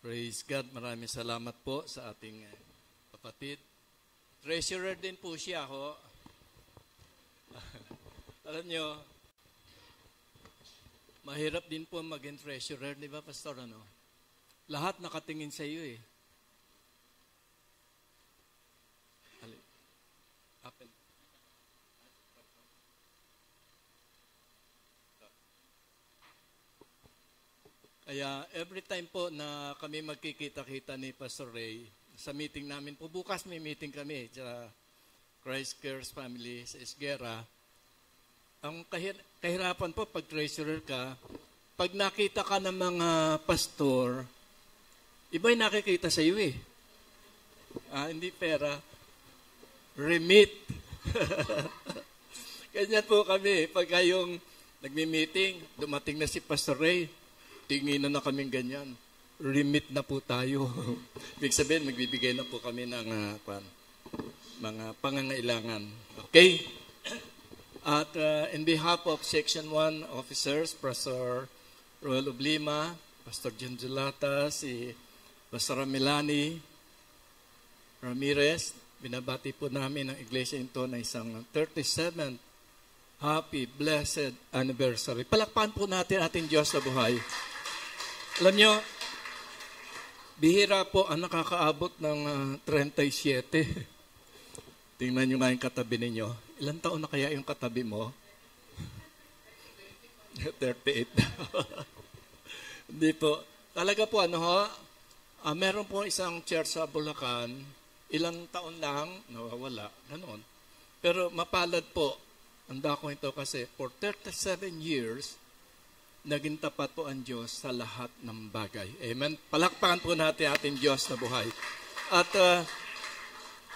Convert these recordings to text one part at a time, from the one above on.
Praise God. Maraming salamat po sa ating kapatid. Treasurer din po siya, ho. Alam nyo, mahirap din po maging treasurer, di ba, Pastor? Ano? Lahat nakatingin sa iyo eh. Apple. Kaya every time po na kami magkikita-kita ni Pastor Ray, sa meeting namin po, bukas may meeting kami sa Christ Cares Family sa Esguerra. Ang kahirapan po pag treasurer ka, pag nakita ka ng mga pastor, iba'y nakikita sa iyo eh. Hindi pera, remit. Ganyan po kami. Pag kayong nagmi-meeting, dumating na si Pastor Ray, tingin na kaming ganyan. Remit na po tayo. Ibig sabihin, magbibigay na po kami ng mga pangangailangan. Okay? At in behalf of Section 1 officers, Pastor Roel Oblima, Pastor John Zulata, si Pastor Milani Ramirez, binabati po namin ang iglesia ito na isang 37th happy, blessed anniversary. Palakpan po natin ating Diyos na buhay. Alam nyo, bihira po ang nakakaabot ng 37. Tingnan nyo nga yung katabi ninyo. Ilan taon na kaya yung katabi mo? 38. Hindi po. Talaga po, meron po isang church sa Bulacan, ilang taon lang, nawawala, ganoon. Pero mapalad po, ang dako ito kasi for 37 years, naging tapat po ang Diyos sa lahat ng bagay. Amen? Palakpakan po natin ating Diyos na buhay. At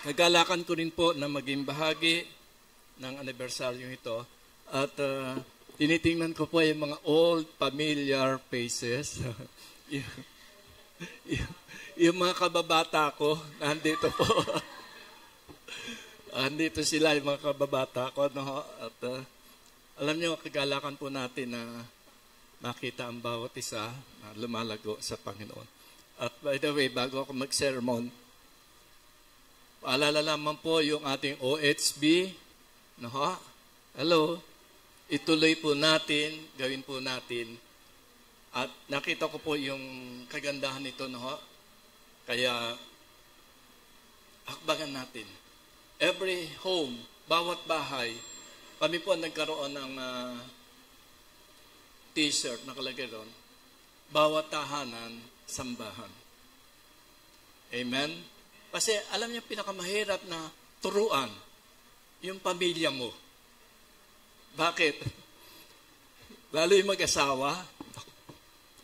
nagalakan ko rin po na maging bahagi ng anibersaryo ito. At tinitingnan ko po yung mga old familiar faces. yung mga kababata ko, nandito po. Andito sila, yung mga kababata ko. No? At alam niyo, kagalakan po natin na makita ang bawat isa na lumalago sa Panginoon. At by the way, bago ako mag-sermon, paalala lamang po yung ating OHB. No? Hello? Ituloy po natin, gawin po natin. At nakita ko po yung kagandahan nito. No? Kaya, hakbagan natin. Every home, bawat bahay, kami po nagkaroon ng t-shirt nakalagay doon, bawat tahanan, sambahan. Amen? Kasi alam niyo, pinakamahirap na turuan yung pamilya mo. Bakit? Lalo yung mag-asawa,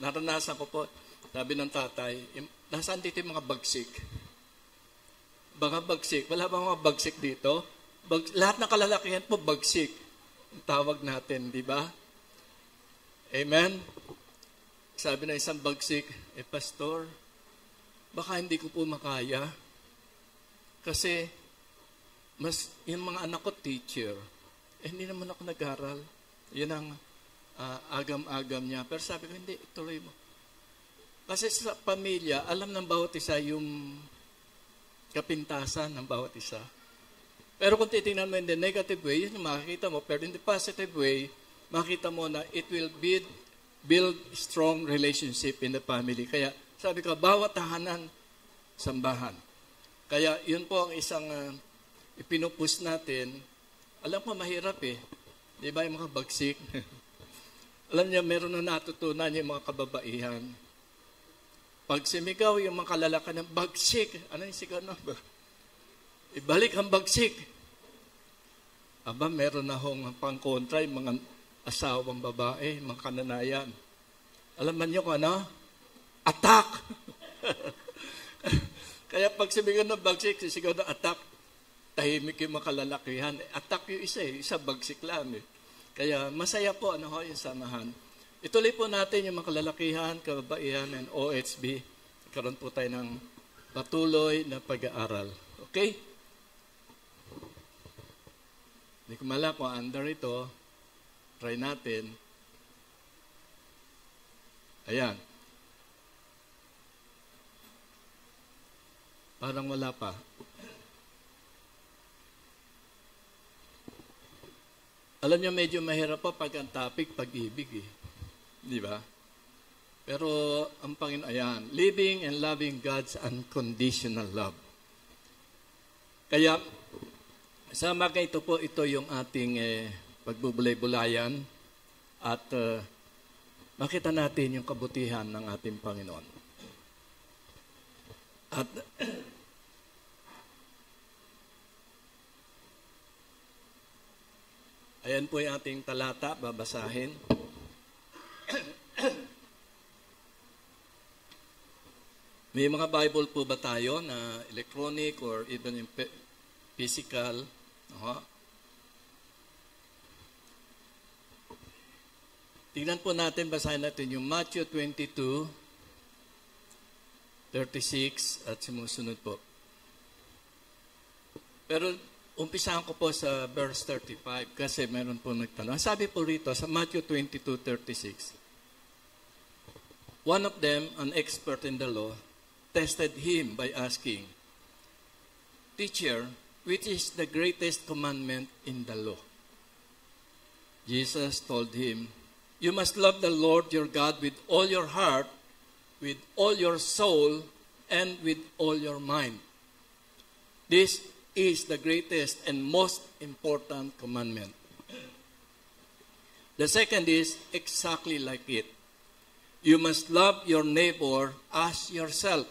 naranasan ko po, sabi ng tatay, nasaan dito yung mga bagsik? Mga bagsik, wala ba mga bagsik dito? Lahat ng kalalakihan po, bagsik. Tawag natin, di ba? Amen? Sabi ng isang bagsik, Pastor, baka hindi ko po makaya. Kasi, yung mga anak ko teacher, hindi naman ako nag-aral. Yun ang agam-agam niya. Pero sabi ko, hindi, ituloy mo. Kasi sa pamilya, alam ng bawat isa yung kapintasan ng bawat isa. Pero kung titingnan mo in the negative way, yun yung makikita mo. Pero in the positive way, makita mo na it will build strong relationship in the family. Kaya sabi ko, bawat tahanan, sambahan. Kaya yun po ang isang ipinupus natin. Alam ko, mahirap eh. Di ba yung mga bagsik? Alam niya, meron na natutunan yung mga kababaihan. Pag sumigaw yung mga kalalaka ng bagsik, ano yung sigaw na ba? Ibalik ang bagsik. Aba, meron na hong pangkontra yung mga asawang babae, mga kananayan. Alam niyo kung ano? Attack! Kaya pag sumigaw ng bagsik, sisigaw ng attack, tahimik yung mga kalalakihan. Attack yung isa bagsik lang eh. Kaya masaya po yung samahan. Ituloy po natin yung mga kalalakihan, kababaihan, and OHB. Karoon po tayo ng patuloy na pag-aaral. Okay? Hindi ko mala kung under ito. Try natin. Ayan. Parang wala pa. Alam niyo, medyo mahirap pa pag ang topic, pag-ibig eh. Di ba? Pero ang Panginoon, ayan, living and loving God's unconditional love. Kaya, sa mga ito po, ito yung ating pagbubulay-bulayan at makita natin yung kabutihan ng ating Panginoon. At ayan po yung ating talata, babasahin. May mga Bible po ba tayo na electronic or even physical? Tingnan po natin, basahin natin yung Matthew 22:36 at sumusunod po. Pero umpisahan ko po sa verse 35 kasi meron po nagtanong. Sabi po rito sa Matthew 22:36, one of them, an expert in the law, tested him by asking, "Teacher, which is the greatest commandment in the law?" Jesus told him, "You must love the Lord your God with all your heart, with all your soul, and with all your mind. This is the greatest and most important commandment. The second is exactly like it. You must love your neighbor as yourself.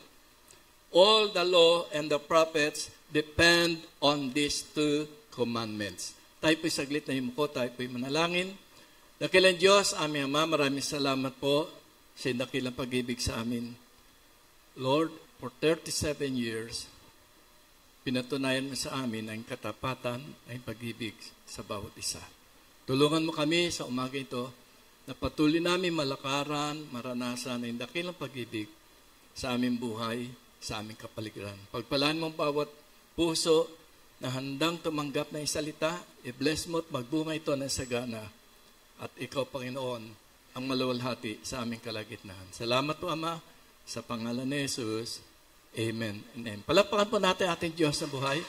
All the law and the prophets depend on these two commandments." Tayo po'y saglit na himuko, tayo po'y manalangin. Dakilang Diyos, aming Ama, maraming salamat po sa dakilang pag-ibig sa amin. Lord, for 37 years, pinatunayan mo sa amin ang katapatan, ang pag-ibig sa bawat isa. Tulungan mo kami sa umaga ito na patuloy namin malakaran, maranasan ang dakilang pag-ibig sa aming buhay, sa aming kapaligiran. Pagpalaan mo bawat puso na handang tumanggap ng salita, i-bless mo at magbunga ito ng sagana. At ikaw, Panginoon, ang maluwalhati sa aming kalagitnaan. Salamat po, Ama, sa pangalan ni Jesus. Amen and amen. Palakpakan po natin ating Diyos sa buhay.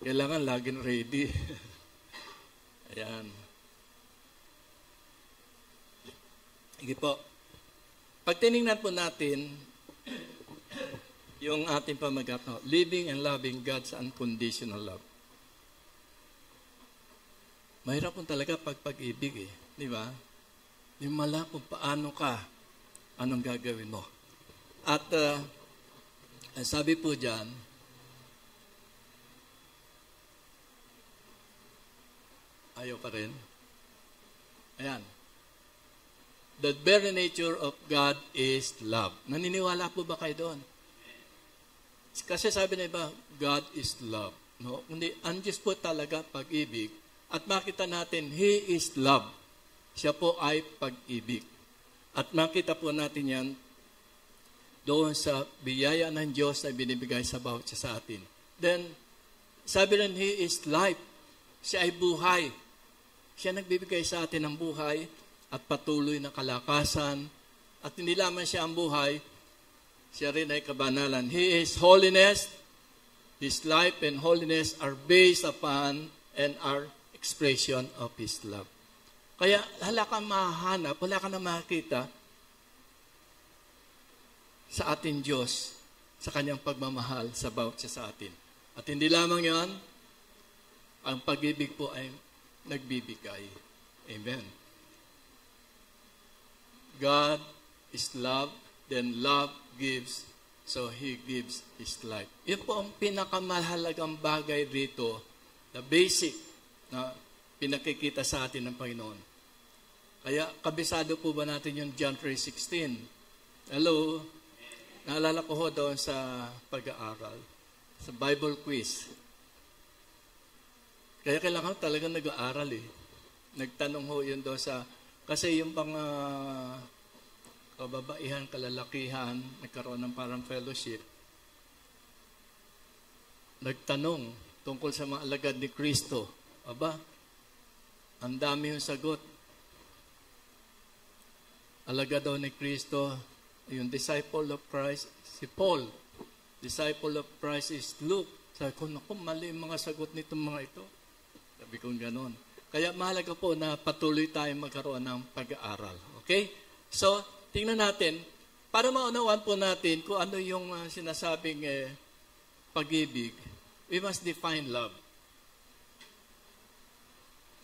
Kailangan laging ready. Ayan. Sige po. Pag tinignan po natin yung ating pamagat, no? Living and loving God's unconditional love. Mahirap po talaga pag-ibig eh. Di ba? Yung mala kung paano ka, anong gagawin mo. At sabi po dyan, ayaw pa rin. Ayan. The very nature of God is love. Naniniwala po ba kayo doon? Kasi sabi na iba, God is love. No? Kundi, ang Diyos po talaga pag-ibig. At makita natin, He is love. Siya po ay pag-ibig. At makita po natin yan doon sa biyaya ng Diyos na binibigay sa bawat siya sa atin. Then, sabi rin, He is life. Siya ay buhay. Siya nagbibigay sa atin ng buhay at patuloy na kalakasan. At hindi lamang siya ang buhay, siya rin ay kabanalan. He is holiness. His life and holiness are based upon and are expression of His love. Kaya wala kang mahanap, wala kang na makita sa ating Diyos, sa Kanyang pagmamahal sa bawat siya sa atin. At hindi lamang yan, ang pag-ibig po ay nagbibigay. Amen. God is love, then love gives, so He gives His life. Yun po ang pinakamahalagang bagay rito, the basic na pinakikita sa atin ng Panginoon. Kaya, kabisado po ba natin yung John 3:16? Hello? Naalala ko ho doon sa pag-aaral, sa Bible quiz. Kaya kailangan talaga nag-aaral eh. Nagtanong ho yun doon sa, kasi yung pang kababaihan, kalalakihan, nagkaroon ng parang fellowship. nagtanong tungkol sa mga alagad ni Kristo. Aba, ang dami yung sagot. Alagad daw ni Kristo, yung disciple of Christ, si Paul. Disciple of Christ is Luke. Sabi ko, naku, mali yung mga sagot nitong mga ito. Sabi ko gano'n. Kaya mahalaga po na patuloy tayong magkaroon ng pag-aaral. Okay? So, tingnan natin, para maunawaan po natin kung ano yung sinasabing pag-ibig, we must define love.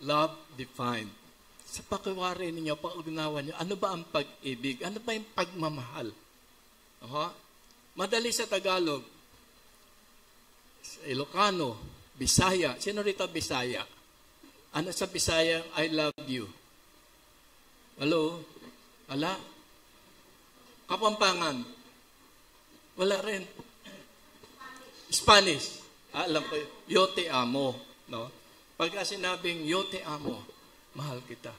Love defined. Sa pakiwari ninyo, pag-unawan nyo, ano ba ang pag-ibig? Ano ba yung pagmamahal? Madali sa Tagalog, Ilocano, Bisaya. Sino rito Bisaya? Ano sa Bisaya? I love you. Hello? Wala? Kapampangan? Wala rin. Spanish. Alam ko, yo te amo. No? Pagka sinabing yo te amo, mahal kita.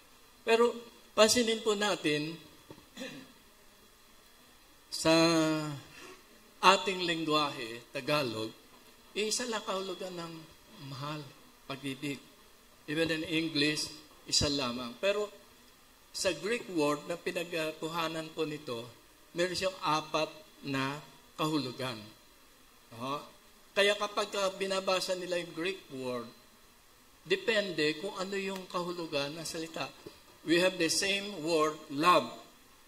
Pero, pansinin po natin, sa ating lengguwahe, Tagalog, isa lang kahulugan ng mahal, pag-ibig. Even in English, isa lamang. Pero, sa Greek word na pinagkuhanan po nito, meron siyang 4 na kahulugan. Kaya kapag binabasa nila yung Greek word, depende kung ano yung kahulugan ng salita. We have the same word, love,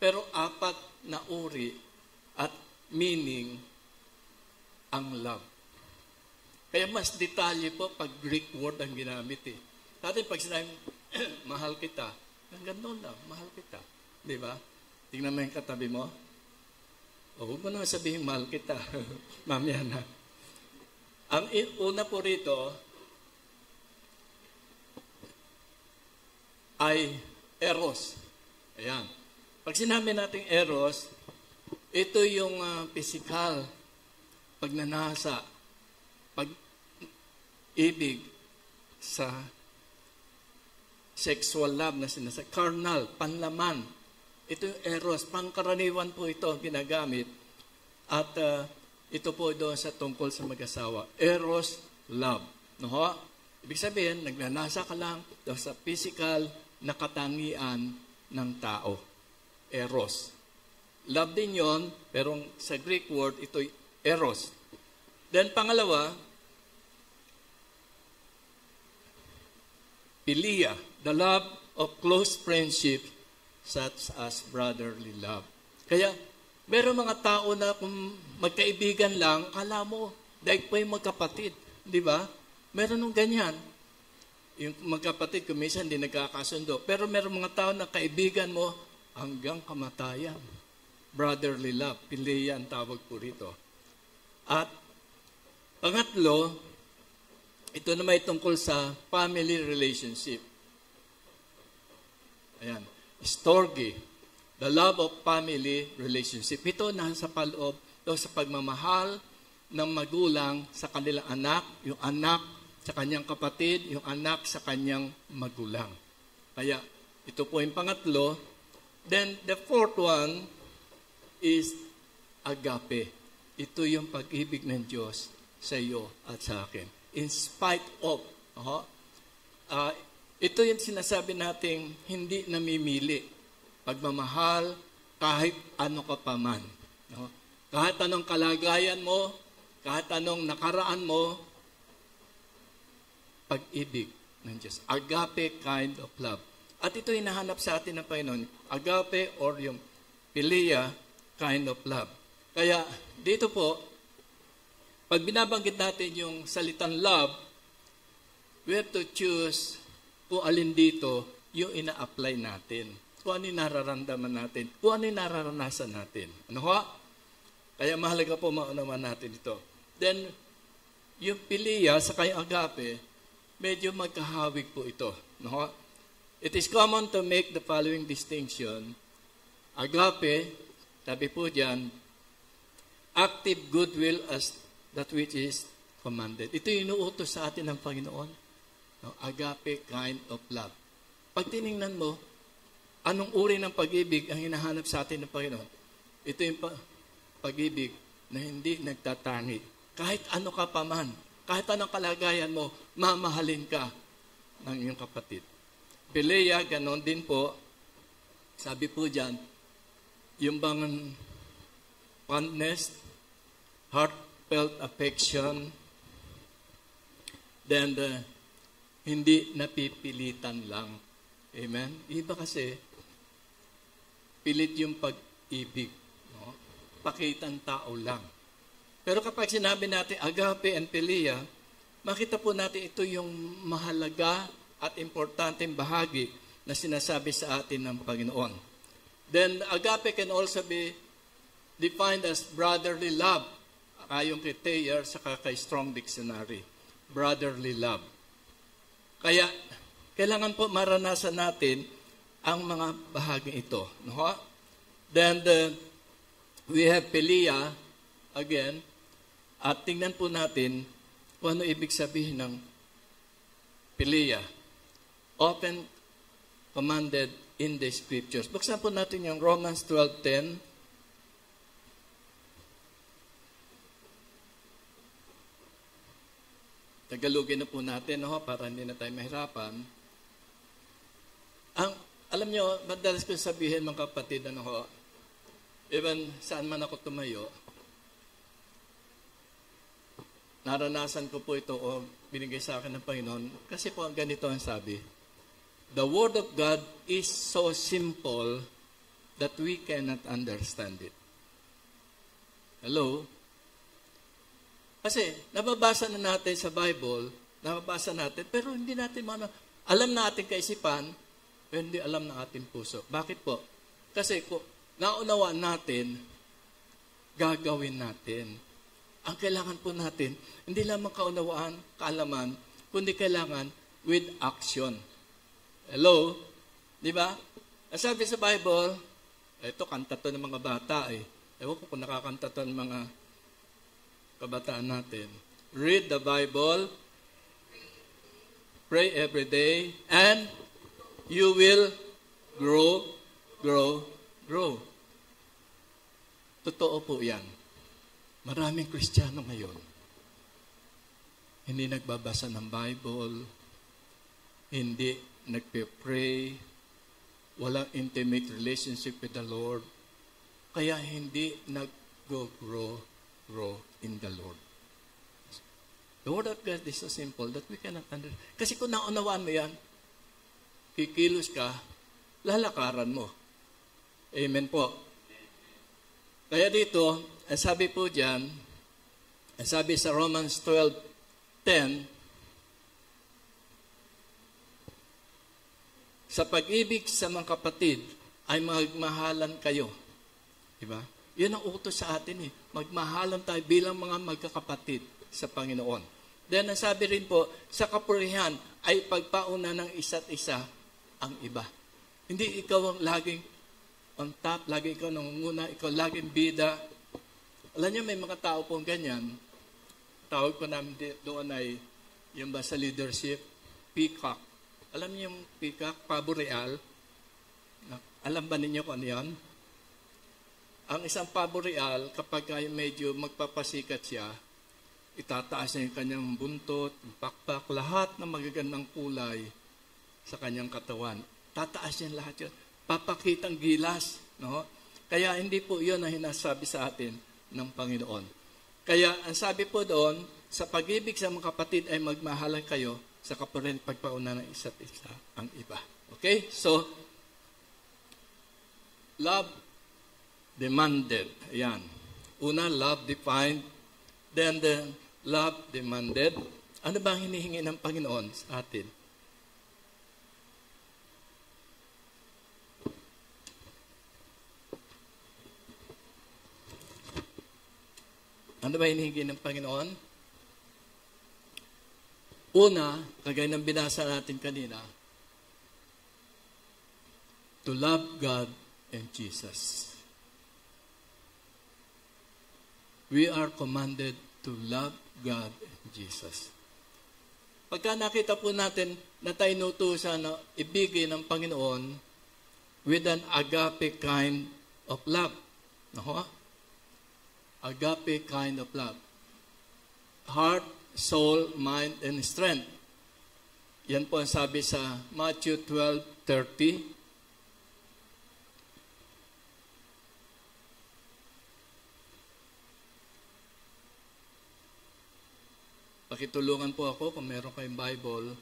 pero 4 na uri at meaning ang love. Kaya mas detalye po pag Greek word ang ginamit eh. Dati pag sinabi, mahal kita, hanggang doon lang, mahal kita. Di ba? Tingnan mo yung katabi mo. Huwag mo naman sabihin, mahal kita. Mamaya na. Ang una po rito, ay eros. Ayan. Pag sinabi natin eros, ito yung physical, pagnanasa, pag-ibig sa sexual love na sinasa, carnal, panlaman. Ito yung eros, pangkaraniwan po ito ginagamit. At ito po doon sa tungkol sa mag-asawa. Eros, love. No? Ibig sabihin, nagnanasa ka lang doon sa physical na katangian ng tao. Eros. Love din yon, pero sa Greek word, ito'y eros. Then pangalawa, philia, the love of close friendship such as brotherly love. Kaya, meron mga tao na kung magkaibigan lang, kala mo, dahil po yung magkapatid. Di ba? Meron nung ganyan. Yung magkapatid, kung minsan hindi nagkakasundo. Pero meron mga tao na kaibigan mo hanggang kamatayan. Brotherly love. Philia ang tawag po rito. At pangatlo, ito naman tungkol sa family relationship. Ayan. Storge. The love of family relationship. Ito nasa paloob sa pagmamahal ng magulang sa kanilang anak, yung anak sa kanyang kapatid, yung anak sa kanyang magulang. Kaya, ito po yung pangatlo. Then, the fourth one is agape. Ito yung pag-ibig ng Diyos sa iyo at sa akin. In spite of. Ito yung sinasabi nating hindi namimili. Pagmamahal kahit ano ka pa man. Kahit anong kalagayan mo, kahit anong nakaraan mo, pag-ibig ng Diyos. Agape kind of love. At ito hinahanap sa atin ng Panginoon. Agape or yung philia kind of love. Kaya dito po, pag binabanggit natin yung salitang love, we have to choose kung alin dito yung ina-apply natin. Kung ano yung nararamdaman natin. Kung ano yung nararanasan natin. Ano ho? Kaya mahalaga po maunawan natin ito. Then, yung philia sa kay agape, medyo magkahawig po ito. No? It is common to make the following distinction. Agape, sabi po dyan, active goodwill as that which is commanded. Ito yung inuutos sa atin ng Panginoon. No? Agape kind of love. Pag tinignan mo, anong uri ng pag-ibig ang hinahanap sa atin ng Panginoon? Ito yung pag-ibig na hindi nagtatangi. Kahit ano ka pa man, Kahit anong kalagayan mo, mamahalin ka ng iyong kapatid. Philia, ganon din po. Sabi po dyan, yung bang fondness, heartfelt affection, then hindi napipilitan lang. Amen? Iba kasi, pilit yung pag-ibig. No? Pakitang tao lang. Pero kapag sinabi natin agape and philia, makita po natin ito yung mahalaga at importanteng bahagi na sinasabi sa atin ng Panginoon. Then, agape can also be defined as brotherly love. Ayon kay Thayer, saka kay Strong Dictionary. Brotherly love. Kaya, kailangan po maranasan natin ang mga bahagi ito. No? Then, we have philia, again, at tingnan po natin kung ano ibig sabihin ng philia. Often commanded in the scriptures. Buksan po natin yung Romans 12:10. Tagalogin na po natin, no, para hindi na tayo mahirapan. Alam nyo, madalas ko sabihin mga kapatid, even saan man ako tumayo, naranasan ko po ito o binigay sa akin ng Panginoon. Kasi po ganito ang sabi, the Word of God is so simple that we cannot understand it. Hello? Kasi nababasa na natin sa Bible, nababasa natin, pero hindi natin alam na ating kaisipan, pero hindi alam na ating puso. Bakit po? Kasi kung naunawaan natin, gagawin natin. Ang kailangan po natin, hindi lamang kaunawaan, kaalaman, kundi kailangan with action. Hello? Di ba? Ang sabi sa Bible, ito, kanta to ng mga bata eh. Ewan ko kung nakakanta to ng mga kabataan natin. Read the Bible, pray every day, and you will grow, grow, grow. Totoo po yan. Maraming Kristiyano ngayon, hindi nagbabasa ng Bible, hindi nagpe-pray, walang intimate relationship with the Lord, kaya hindi nag-grow in the Lord. The Word of God is so simple that we cannot understand. Kasi kung naunawaan mo yan, kikilos ka, lalakaran mo. Amen po. Kaya dito, ang sabi po dyan, ang sabi sa Romans 12:10, sa pag-ibig sa mga kapatid ay magmahalan kayo. Diba? Yun ang utos sa atin eh. Magmahalan tayo bilang mga magkakapatid sa Panginoon. Then, ang sabi rin po, sa kapurihan ay pagpauna ng isa't isa ang iba. Hindi ikaw ang laging on top, lagi ikaw nangunguna, ikaw laging bida. Alam niyo, may mga tao pong ganyan. Tawag po namin doon ay, yung ba sa leadership, peacock. Alam niyo yung peacock, pavo real? Alam ba ninyo kung ano yan? Ang isang pavo real, kapag medyo magpapasikat siya, itataas niya yung kanyang buntot, pakpak, lahat ng magagandang kulay sa kanyang katawan. Tataas niya lahat yun. Papakitang gilas. No? Kaya hindi po yun ang hinasabi sa atin ng Panginoon. Kaya ang sabi po doon, sa pag-ibig sa mga kapatid ay magmahalan kayo sa kapurihan pagpauna ng isa't isa ang iba. Okay? So, love demanded. Ayan. Una, love defined. Then the love demanded. Ano ba ang hinihingi ng Panginoon sa atin? Ano ba hinihingi ng Panginoon? Una, kagaya ng binasa natin kanina, to love God and Jesus. We are commanded to love God and Jesus. Pagka nakita po natin na tayo nutusan na ibigay ng Panginoon with an agape kind of love. No? Agape kind of love. Heart soul, mind, and strength. Yan po ang sabi sa Matthew 12:30. Pakitulungan po ako kung meron kayong Bible.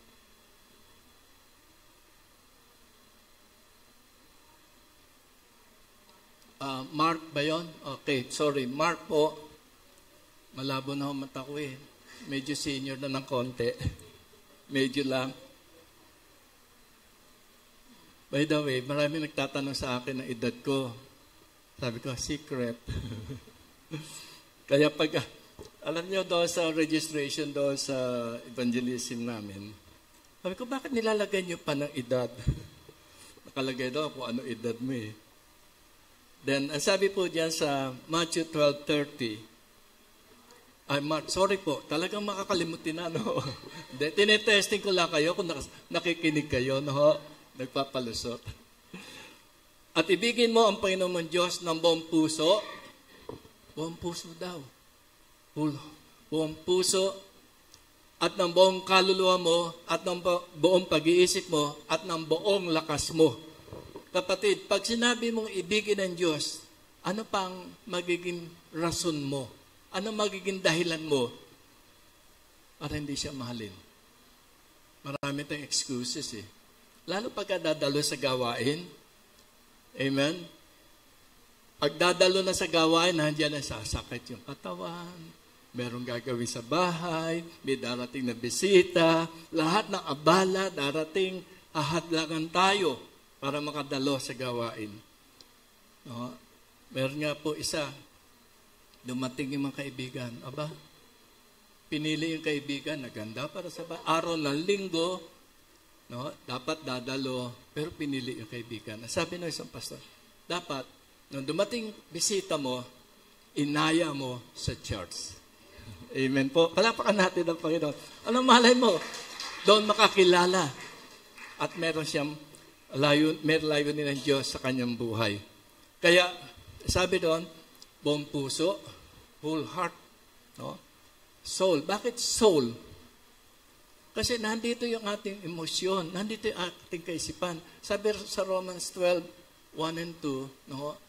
Mark ba yun? Okay, sorry. Mark po. Malabo na ang mata ko eh. Medyo senior na ng konti. Medyo lang. By the way, marami nagtatanong sa akin ng edad ko. Sabi ko, secret. Kaya pag, alam niyo doon sa registration doon sa evangelism namin, sabi ko, bakit nilalagay niyo pa ng edad? Nakalagay doon kung ano edad mo eh. Then, ang sabi po diyan sa Matthew 12:30, sorry po, talagang makakalimutin na, no? Tinetesting ko lang kayo kung nakikinig kayo, no? Nagpapalusot. At ibigin mo ang Panginoon mong Diyos ng buong puso daw. Buong puso, at ng buong kaluluwa mo, at ng buong pag-iisip mo, at ng buong lakas mo. Kapatid, pag sinabi mong ibigin ng Diyos, ano pang magiging rason mo? Ano magiging dahilan mo para hindi siya mahalin? Marami tayong excuses eh. Lalo pagka dadalo sa gawain. Amen? Pag dadalo na sa gawain, nandiyan na sasakit yung katawan, merong gagawin sa bahay, may darating na bisita, lahat ng abala, darating, ahadlangan tayo para makadalo sa gawain. No? Meron nga po isa, dumating yung mga kaibigan. Aba, pinili yung kaibigan, naganda para sa araw ng linggo, no? Dapat dadalo, pero pinili yung kaibigan. Sabi ng isang pastor, dapat, nung dumating bisita mo, inaya mo sa church. Amen po. Palapakan natin ang Panginoon. Anong malay mo? Doon makakilala. At meron siyang layunin ng Diyos sa kanyang buhay. Kaya, sabi doon, buong puso, whole heart, no? Soul. Bakit soul? Kasi nandito yung ating emosyon, nandito yung ating kaisipan. Sabi sa Romans 12:1 and 2, no?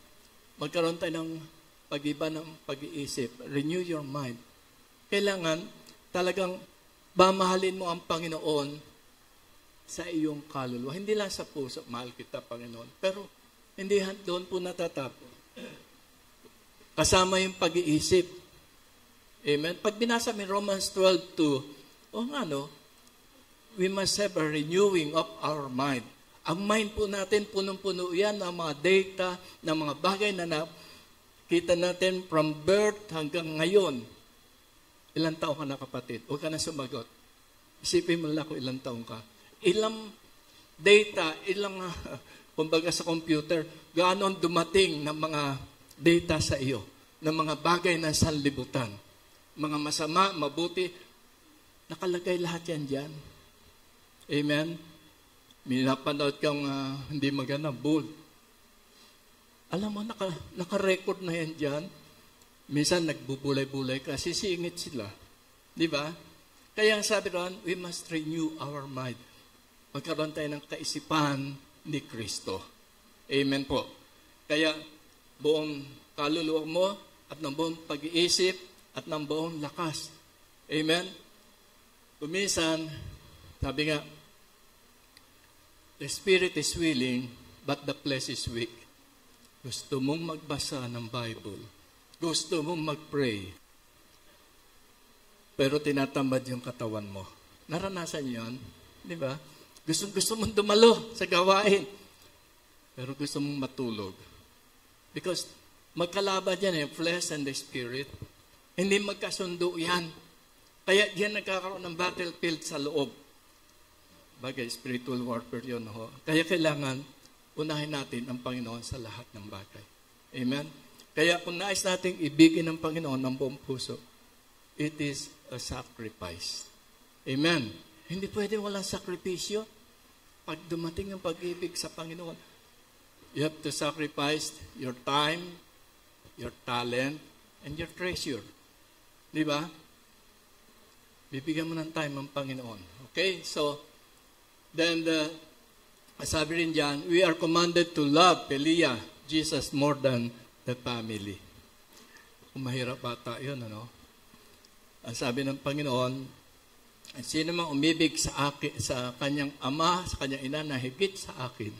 Magkaroon tayo ng pag-iba ng pag-iisip. Renew your mind. Kailangan talagang mamahalin mo ang Panginoon sa iyong kaluluwa. Hindi lang sa puso, mahal kita, Panginoon. Pero hindi doon po natatapos. Kasama yung pag-iisip. Amen? Pag binasa mo Romans 12:2, we must have a renewing of our mind. Ang mind po natin, punong-puno yan ng mga data, ng mga bagay na nakita natin from birth hanggang ngayon. Ilang taon ka na, kapatid? Huwag ka na sumagot. Isipin mo lang kung ilang taon ka. Ilang data, kumbaga sa computer, gaano dumating ng mga data sa iyo, ng mga bagay na sanlibutan. Mga masama, mabuti, nakalagay lahat yan dyan. Amen? May napanood kang hindi maganda, bold. Alam mo, naka-record na yan dyan. Minsan nagbubulay-bulay ka, sisingit sila. Di ba? Kaya ang sabi ron, we must renew our mind. Magkaroon tayo ng kaisipan ni Kristo. Amen po. Kaya buong kaluluwa mo at ng buong pag-iisip at ng buong lakas. Amen? Kuminsan, sabi nga, the spirit is willing, but the flesh is weak. Gusto mong magbasa ng Bible. Gusto mong mag-pray. Pero tinatamad yung katawan mo. Naranasan yon, di ba? Gusto mong dumalo sa gawain. Pero gusto mong matulog. Because magkalaban yan flesh and the spirit. Hindi magkasundo yan. Kaya yan nagkakaroon ng battlefield sa loob. Bagay, spiritual warfare yun. Ho. Kaya kailangan unahin natin ang Panginoon sa lahat ng bagay. Amen? Kaya kung nais nating ibigin ng Panginoon ng buong puso, it is a sacrifice. Amen? Hindi pwede walang sakripisyo. Pag dumating ang pag-ibig sa Panginoon, you have to sacrifice your time, your talent, and your treasure. Di ba? Bibigyan mo ng time ang Panginoon. Okay? So, then, sabi rin dyan, we are commanded to love, Pelia, Jesus more than the family. Kung mahirap bata yun, ano? Ang sabi ng Panginoon, sino mang umibig sa akin, sa kanyang ama, sa kanyang ina na higit sa akin,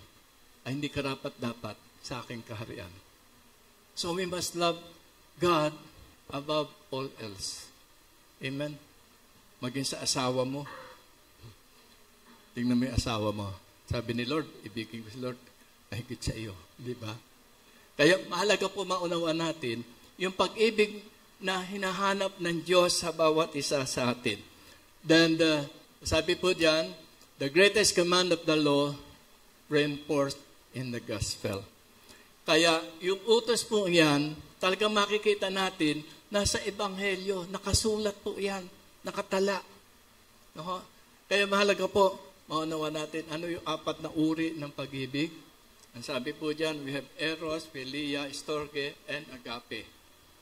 ay hindi karapat-dapat sa aking kaharian. So we must love God above all else. Amen? Maging sa asawa mo. Tingnan mo yung asawa mo. Sabi ni Lord, ibigin ko si Lord na higit sa iyo. Di ba? Kaya mahalaga po maunawaan natin yung pag-ibig na hinahanap ng Diyos sa bawat isa sa atin. Then, sabi po diyan, the greatest command of the law reinforced in the gospel. Kaya yung utos po yan, talagang makikita natin nasa Ebanghelyo, nakasulat po yan, nakatala. No? Kaya mahalaga po, maunawa natin, ano yung 4 na uri ng pag-ibig? Ang sabi po dyan, we have eros, philia, storge, and agape.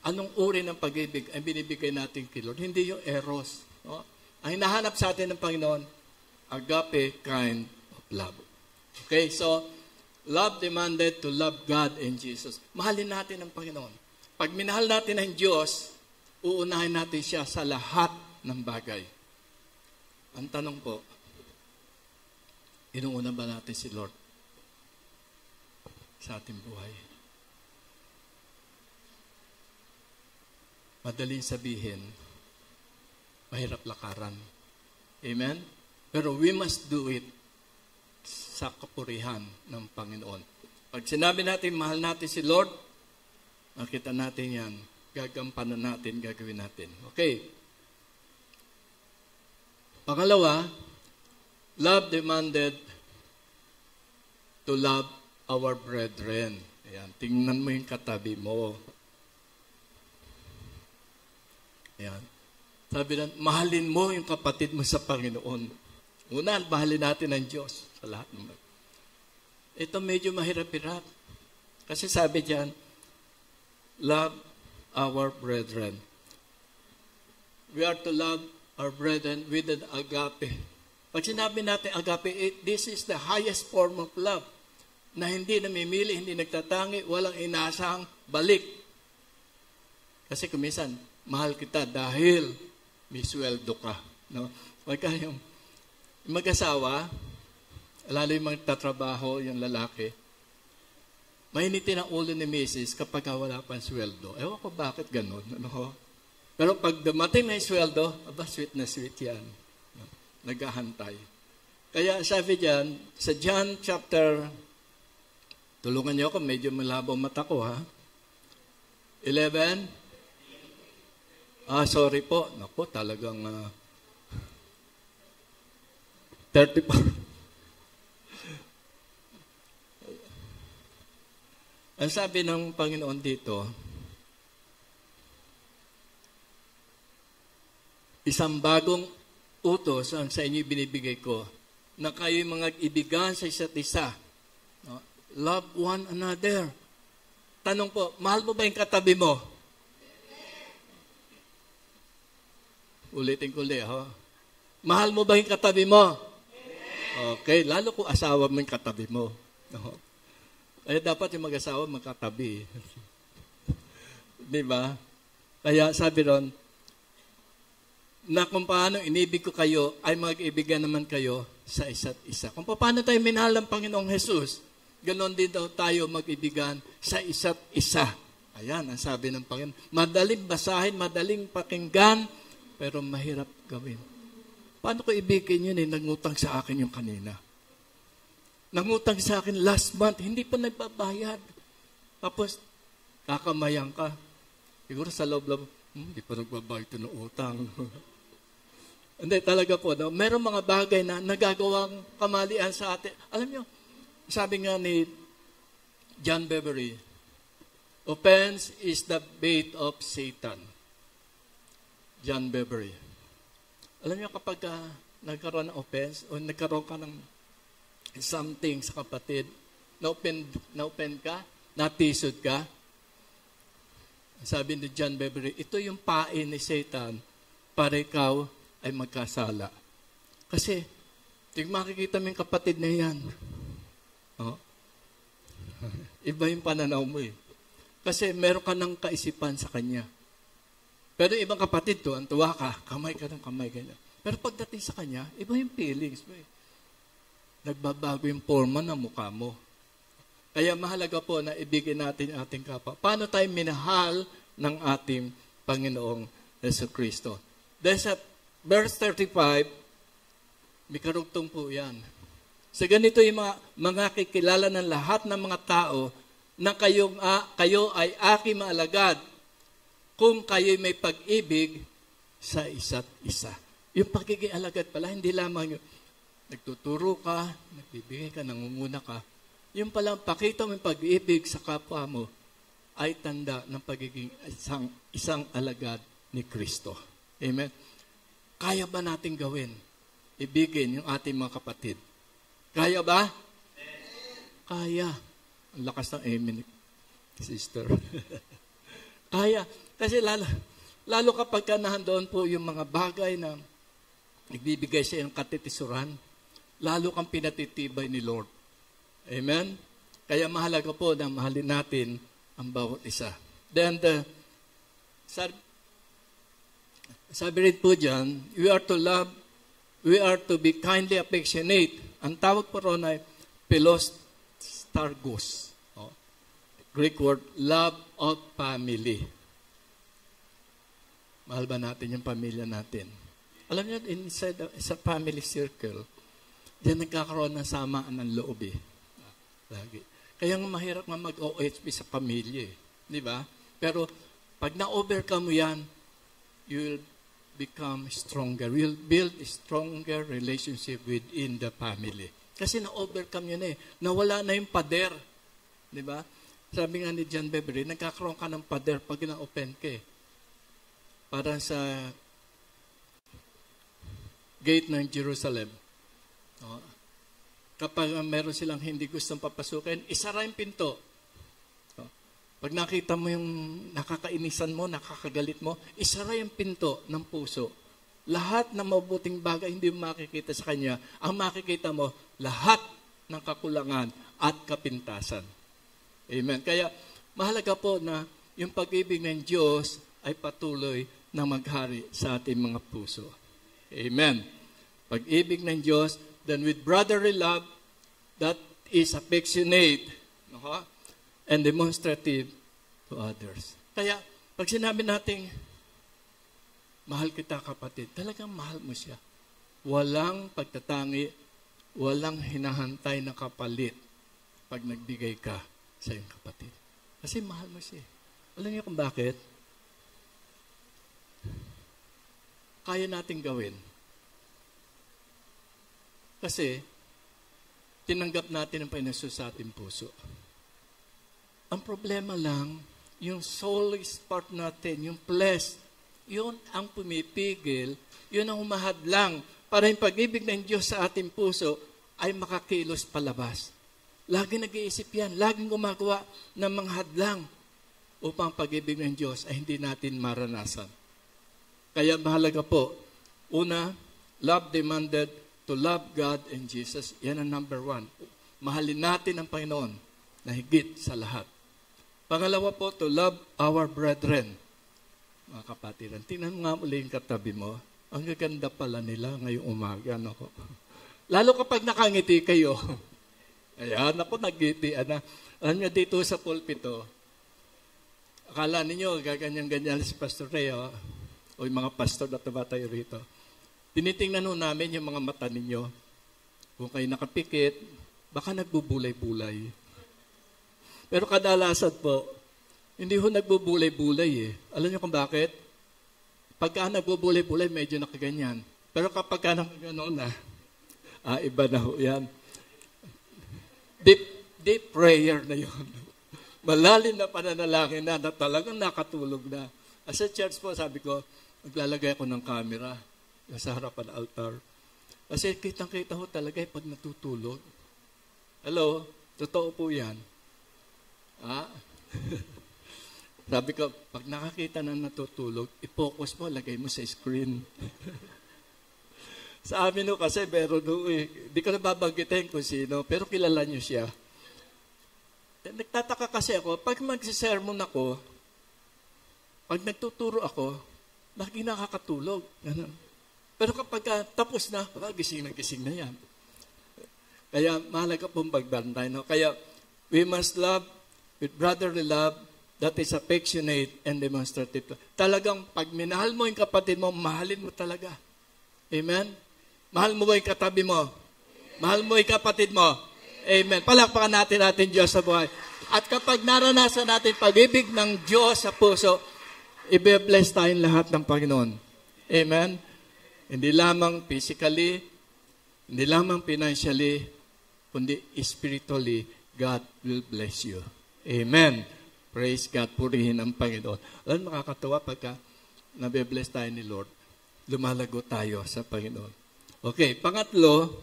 Anong uri ng pag-ibig ay binibigay natin kay Lord? Hindi yung eros. No? Ang hinahanap sa atin ng Panginoon, agape kind of love. Okay, so, love demanded to love God and Jesus. Mahalin natin ang Panginoon. Pag minahal natin ang Diyos, uunahin natin siya sa lahat ng bagay. Ang tanong po, inuuna ba natin si Lord sa ating buhay? Madaling sabihin, mahirap lakaran. Amen? Pero we must do it sa kapurihan ng Panginoon. Pag sinabi natin, mahal natin si Lord, makita natin yan, gagampanan natin, gagawin natin. Okay. Pangalawa, love demanded to love our brethren. Ayan, tingnan mo yung katabi mo. Ayan. Sabi na, mahalin mo yung kapatid mo sa Panginoon. Una, mahalin natin ang Diyos sa lahat naman. Ito medyo mahirap-hirap. Kasi sabi diyan, love our brethren. We are to love our brethren with an agape. Pag sinabi natin agape, this is the highest form of love na hindi namimili, hindi nagtatangi, walang inaasahang balik. Kasi kuminsan, mahal kita dahil may sweldo ka. No? Pagka yung mag-asawa, lalo yung magtatrabaho, yung lalaki, mainitin ang ulo ni Mrs. kapag wala pang sweldo. Ewan ko bakit ganun. Ano? Pero pag dumating na yung sweldo, aba, sweet na sweet yan. Naghahantay. Kaya sabi dyan, sa John chapter, tulungan niyo ako, medyo malabo mata ko, ha? 11? Sorry po. Naku, talagang 34. Ang sabi ng Panginoon dito, isang bagong utos ang sa inyo binibigay ko, na kayo'y mga ibigan sa isa't isa. No? Love one another. Tanong po, mahal mo ba yung katabi mo? Ulitin ko ulit, ha? Mahal mo ba yung katabi mo? Okay, lalo kung asawa mo yung katabi mo. No? Kaya dapat yung mag-asawa magkatabi. Di ba? Kaya sabi ron, na kung paano inibig ko kayo, ay mag-ibigan naman kayo sa isa't isa. Kung paano tayo minahal ng Panginoong Jesus, ganon din daw tayo mag-ibigan sa isa't isa. Ayan, ang sabi ng Panginoon. Madaling basahin, madaling pakinggan, pero mahirap gawin. Paano ko ibigin yun nangutang sa akin yung kanina? Nangutang sa akin last month, hindi pa nagbabayad. Tapos, kakamayang ka. Siguro sa loob-loob, hindi pa nagbabayad ito ng utang. Hindi, talaga po. No? Merong mga bagay na nagagawang kamalian sa atin. Alam nyo, sabi nga ni John Beverly, offense is the bait of Satan. John Beverly. Alam nyo, kapag nagkaroon ng offense o nagkaroon ka ng something sa kapatid, na-open ka, natisod ka, sabi ni John Beverly, ito yung pain ni Satan para ikaw ay magkasala. Kasi, makikita mo yung kapatid na yan. Oh. Iba yung pananaw mo eh. Kasi meron ka ng kaisipan sa kanya. Pero ibang kapatid to, ang tuwa ka, kamay ka ng kamay, ganyan. Pero pagdating sa kanya, iba yung feelings mo eh. Nagbabago yung forma ng mukha mo. Kaya mahalaga po na ibigin natin ang ating kapwa. Paano tayo minahal ng ating Panginoong Jesucristo? Dahil sa verse 35, may karugtong po yan. So ganito yung mga kikilala ng lahat ng mga tao na kayo ay aking maalagad kung kayo'y may pag-ibig sa isa't isa. Yung pagiging alagad pala, hindi lamang yung nagtuturo ka, nagbibigay ka, nangunguna ka. Yung palang pakita mo yung pag-ibig sa kapwa mo ay tanda ng pagiging isang alagad ni Kristo. Amen? Kaya ba natin gawin? Ibigin yung ating mga kapatid. Kaya ba? Kaya. Ang lakas ng amen, sister. Kaya. Kasi lalo kapag ka nahandoon po yung mga bagay na nagbibigay siya ng katitisuran, lalo kang pinatitibay ni Lord. Amen? Kaya mahalaga po na mahalin natin ang bawat isa. Then, sabi rin po dyan, we are to love, we are to be kindly affectionate. Ang tawag po ron ay Philostargos. Greek word, love of family. Mahal ba natin yung pamilya natin? Alam niyo, inside sa family circle, diyan nagkakaroon ng samaan ng loob eh. Lagi. Kaya mahirap nga mag-OHP sa pamilya eh. Di ba? Pero pag na-overcome mo yan, you will become stronger. You will build a stronger relationship within the family. Kasi na-overcome yun eh. Nawala na yung pader. Di ba? Sabi nga ni John Bevere, nagkakaroon ka ng pader pag na-open ka eh. Para sa gate ng Jerusalem. Kapag meron silang hindi gustong papasukin, isara yung pinto. Pag nakita mo yung nakakainisan mo, nakakagalit mo, isara yung pinto ng puso. Lahat ng mabuting bagay hindi mo makikita sa kanya. Ang makikita mo, lahat ng kakulangan at kapintasan. Amen. Kaya mahalaga po na yung pag-ibig ng Diyos ay patuloy na maghari sa ating mga puso. Amen. Pag-ibig ng Diyos, then with brotherly love, that is affectionate and demonstrative to others. Kaya, pag sinabi natin, mahal kita kapatid, talagang mahal mo siya. Walang pagtatangi, walang hinahantay na kapalit pag nagbigay ka sa iyong kapatid. Kasi mahal mo siya. Alam niyo kung bakit? Kaya natin gawin. Kasi, tinanggap natin ang Panginoon sa ating puso. Ang problema lang, yung soulish part natin, yung flesh, yun ang pumipigil, yun ang humahadlang para yung pag-ibig ng Diyos sa ating puso ay makakilos palabas. Lagi nag-iisip yan, laging gumagawa ng mga hadlang upang pag-ibig ng Diyos ay hindi natin maranasan. Kaya mahalaga po, una, love demanded to love God and Jesus. Yan ang number one. Mahalin natin ang Panginoon na higit sa lahat. Pangalawa po, to love our brethren. Mga kapatiran, tingnan mo nga muli yung katabi mo. Ang gaganda pala nila ngayong umaga. Ako. Lalo kapag nakangiti kayo. Ayan, ako nagngitian na. Alam nyo, dito sa pulpito, akala ninyo, gaganyan-ganyan si Pastor Reo, o yung mga pastor na tumatayo rito. Tinitingnan nun namin yung mga mata ninyo. Kung kayo nakapikit, baka nagbubulay-bulay. Pero kadalasan po, hindi ho nagbubulay-bulay eh. Alam niyo kung bakit? Pagka nagbubulay-bulay, medyo nakaganyan. Pero kapag ka nakaganoon na, iba na ho yan. Deep prayer na yun. Malalim na pananalangin na talagang nakatulog na. As a church po, sabi ko, maglalagay ako ng camera sa harapan ng altar. Kasi kitang-kita ho talaga pag natutulog. Hello? Totoo po yan. Sabi ko, pag nakakita na natutulog, i-focus mo, lagay mo sa screen. Sa amin no, kasi meron no, di ko na babanggitin kung sino, pero kilala niyo siya. Nagtataka kasi ako, pag magsisermon ako, pag nagtuturo ako, lagi nakakatulog. Ganun. Pero kapag tapos na, gising na yan. Kaya mahalaga pong magbantay. No? Kaya we must love with brotherly love that is affectionate and demonstrative. Talagang pag minahal mo yung kapatid mo, mahalin mo talaga. Amen? Mahal mo ba yung katabi mo? Mahal mo yung kapatid mo? Amen. Palakpakan natin Diyos sa buhay. At kapag naranasan natin pag-ibig ng Diyos sa puso, i-bless tayong lahat ng Panginoon. Amen? Hindi lamang physically, hindi lamang financially, kundi spiritually, God will bless you. Amen. Praise God. Purihin ang Panginoon. Alam, makakatawa pagka nabe-bless tayo ni Lord, lumalago tayo sa Panginoon. Okay, pangatlo,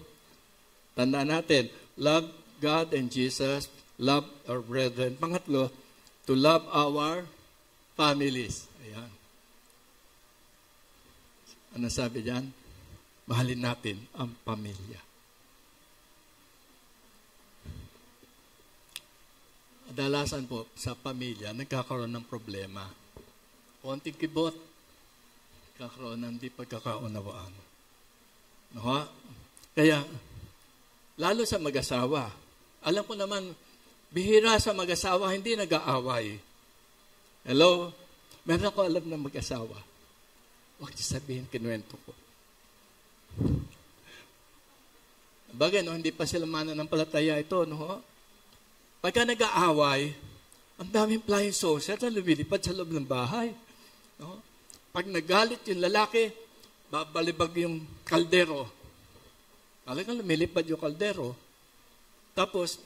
tandaan natin, love God and Jesus, love our brethren. Pangatlo, to love our families. Ayan. Ano sabi diyan? Mahalin natin ang pamilya. Kadalasan po sa pamilya, nagkakaroon ng problema. Konting kibot, kakaroon ng di pagkakaunawaan. No? Kaya, lalo sa mag-asawa, alam ko naman, bihira sa mag-asawa, hindi nag-aaway. Hello? Meron ako alam na mag-asawa. Huwag niyo sabihin, kinuwento ko. Bagay, no, hindi pa sila mananampalataya ito, no? Pagka nag-aaway, ang daming flying saucer na lumilipad sa loob ng bahay. No? Pag nagalit yung lalaki, babalibag yung kaldero. Talagang lumilipad yung kaldero. Tapos,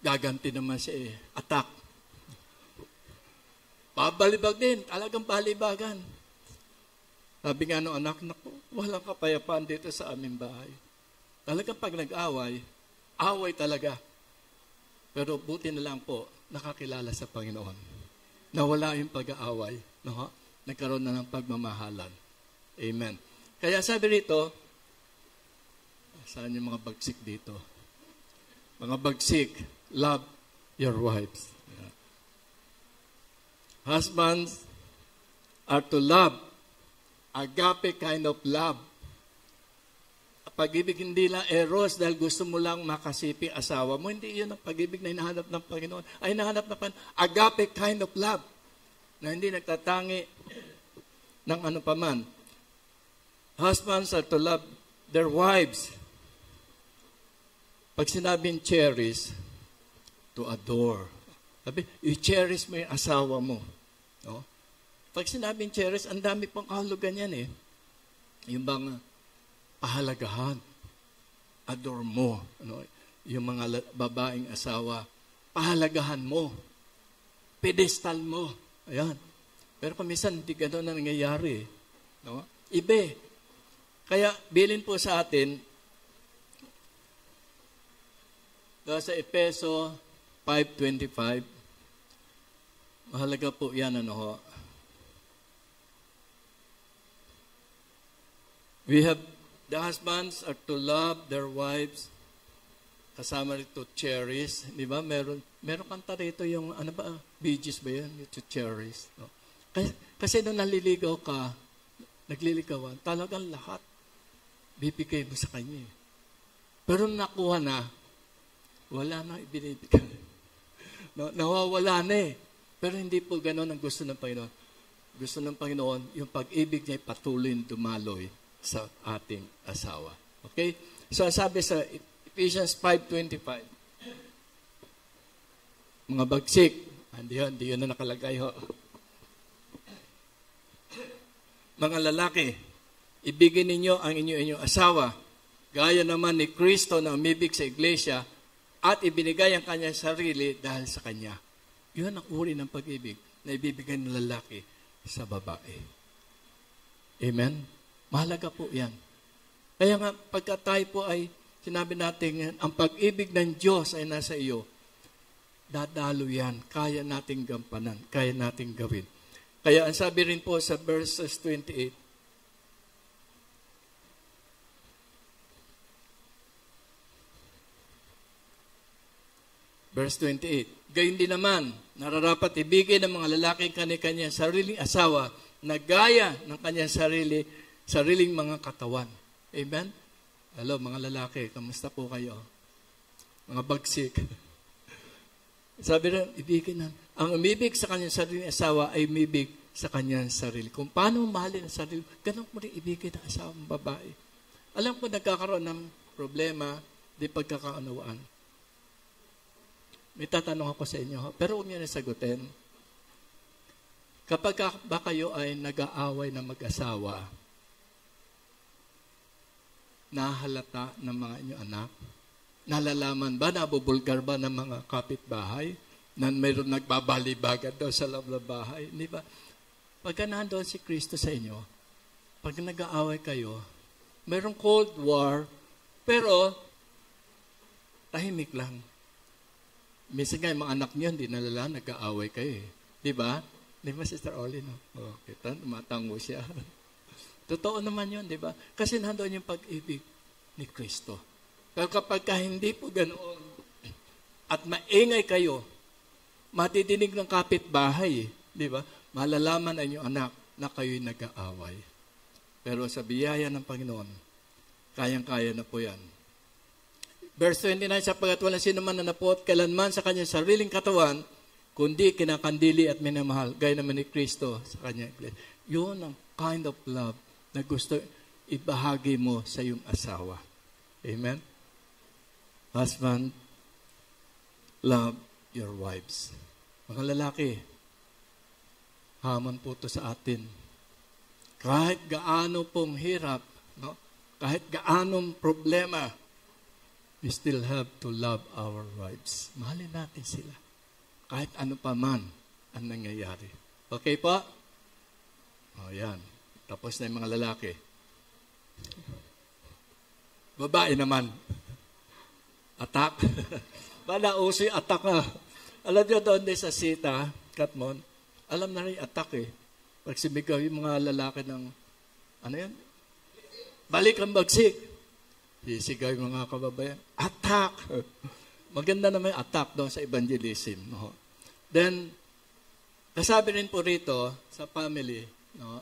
gaganti naman siya attack. Babalibag din, talagang balibagan. Sabi nga nung anak, naku, walang kapayapaan dito sa aming bahay. Talagang pag nag-away, away talaga. Pero buti na lang po, nakakilala sa Panginoon. Nawala yung pag-aaway. No? Nagkaroon na ng pagmamahalan. Amen. Kaya sabi rito, saan yung mga bagsik dito? Mga bagsik, love your wives. Yeah. Husbands are to love. Agape kind of love. Pag-ibig hindi lang eros dahil gusto mo lang makasipi asawa mo. Hindi yun ang pag-ibig na hinahanap ng Panginoon. Ay hinahanap na agape kind of love. Na hindi nagtatangi ng ano paman. Husbands are to love their wives. Pag sinabing cherish, to adore. Sabi, i-cherish mo yung asawa mo. No? Pag sinabing cherish, ang dami pang kahulugan yan eh. Yung bang pahalagahan, adore mo. Ano? Yung mga babaeng asawa, pahalagahan mo. Pedestal mo. Ayan. Pero kung minsan, hindi gano'n na nangyayari. No? Ibe. Kaya, bilin po sa atin, sa Efeso 5:25, mahalaga po yan, ano ho. We have, the husbands are to love their wives, kasama rito cherish, di ba? Meron kanta rito yung, ano ba, Bee Gees ba yan? To cherish. No? Kasi nung naliligaw ka, nagliligawan, talagang lahat, bibigay mo sa kanya. Pero nakuha na, wala na ibinibigay. No, nawawala na eh. Pero hindi po gano'n ang gusto ng Panginoon. Gusto ng Panginoon, yung pag-ibig niya ay patuloy dumaloy sa ating asawa. Okay? So, sabi sa Ephesians 5:25, mga bagsik, hindi yun na nakalagay ho. Mga lalaki, ibigin ninyo ang inyong asawa, gaya naman ni Kristo na umibig sa iglesia, at ibinigay ang kanyang sarili dahil sa kanya. Yun ang uri ng pag-ibig na ibibigay ng lalaki sa babae. Amen? Mahalaga po yan. Kaya nga, pagka tayo po ay sinabi natin, ang pag-ibig ng Diyos ay nasa iyo, dadalo yan. Kaya nating gampanan. Kaya nating gawin. Kaya ang sabi rin po sa verses 28, Verse 28. Gayun din naman, nararapat ibigay ng mga lalaki kani-kanyang sariling asawa na gaya ng kanyang sariling mga katawan. Amen? Hello, mga lalaki, kamusta po kayo? Mga bagsik. Sabi rin, ibigay na. Ang umibig sa kanyang sariling asawa ay umibig sa kanyang sarili. Kung paano mahalin ang sarili, ganun mo rin ibigay ng asawa ng babae. Alam ko nagkakaroon ng problema, di pagkakaunawaan. May tatanong ako sa inyo, pero huwag niyo na sagutin. Kapag ba kayo ay nag-aaway na mag-asawa, nahalata ng mga inyong anak? Nalalaman ba, nabubulgar ba ng mga kapitbahay na mayroon nagbabalibagan daw sa loob ng bahay? Hindi ba? Pagka nandoon si Kristo sa inyo, pag nag-aaway kayo, mayroong Cold War, pero tahimik lang. Minsan nga, yung mga anak niyo, hindi nalala, nag-aaway kayo eh. Di ba? Di ba, Sister Olin? No? Oh, kita, tumatango siya. Totoo naman yun, di ba? Kasi nandoon yung pag-ibig ni Kristo. Pero kapag hindi po ganoon, at maingay kayo, matidinig ng kapitbahay, di ba? Malalaman ang inyong anak na kayo'y nag-aaway. Pero sa biyaya ng Panginoon, kayang-kaya na po yan. Verse 29, sapagkat walang sino man na napot kailanman sa kanyang sariling katawan, kundi kinakandili at minamahal, gaya naman ni Kristo sa kanyang iglesia. Yun ang kind of love na gusto ibahagi mo sa iyong asawa. Amen? Husband, love your wives. Mga lalaki, hamon po ito sa atin. Kahit gaano pong hirap, no? Kahit gaanong problema, we still have to love our wives. Mahalin natin sila. Kahit ano pa man ang nangyayari. Okay po? O yan. Tapos na yung mga lalaki. Babae naman. Attack. Bala uso yung attack na. Alam nyo doon din sa Sita, Katmon, alam na rin attack eh. Pag sumigaw yung mga lalaki ng, ano yan? Balik ang bagsik. Sisigaw yung mga kababayan. Attack! Maganda naman yung attack doon sa evangelism. No? Then, kasabi rin po rito sa family, no?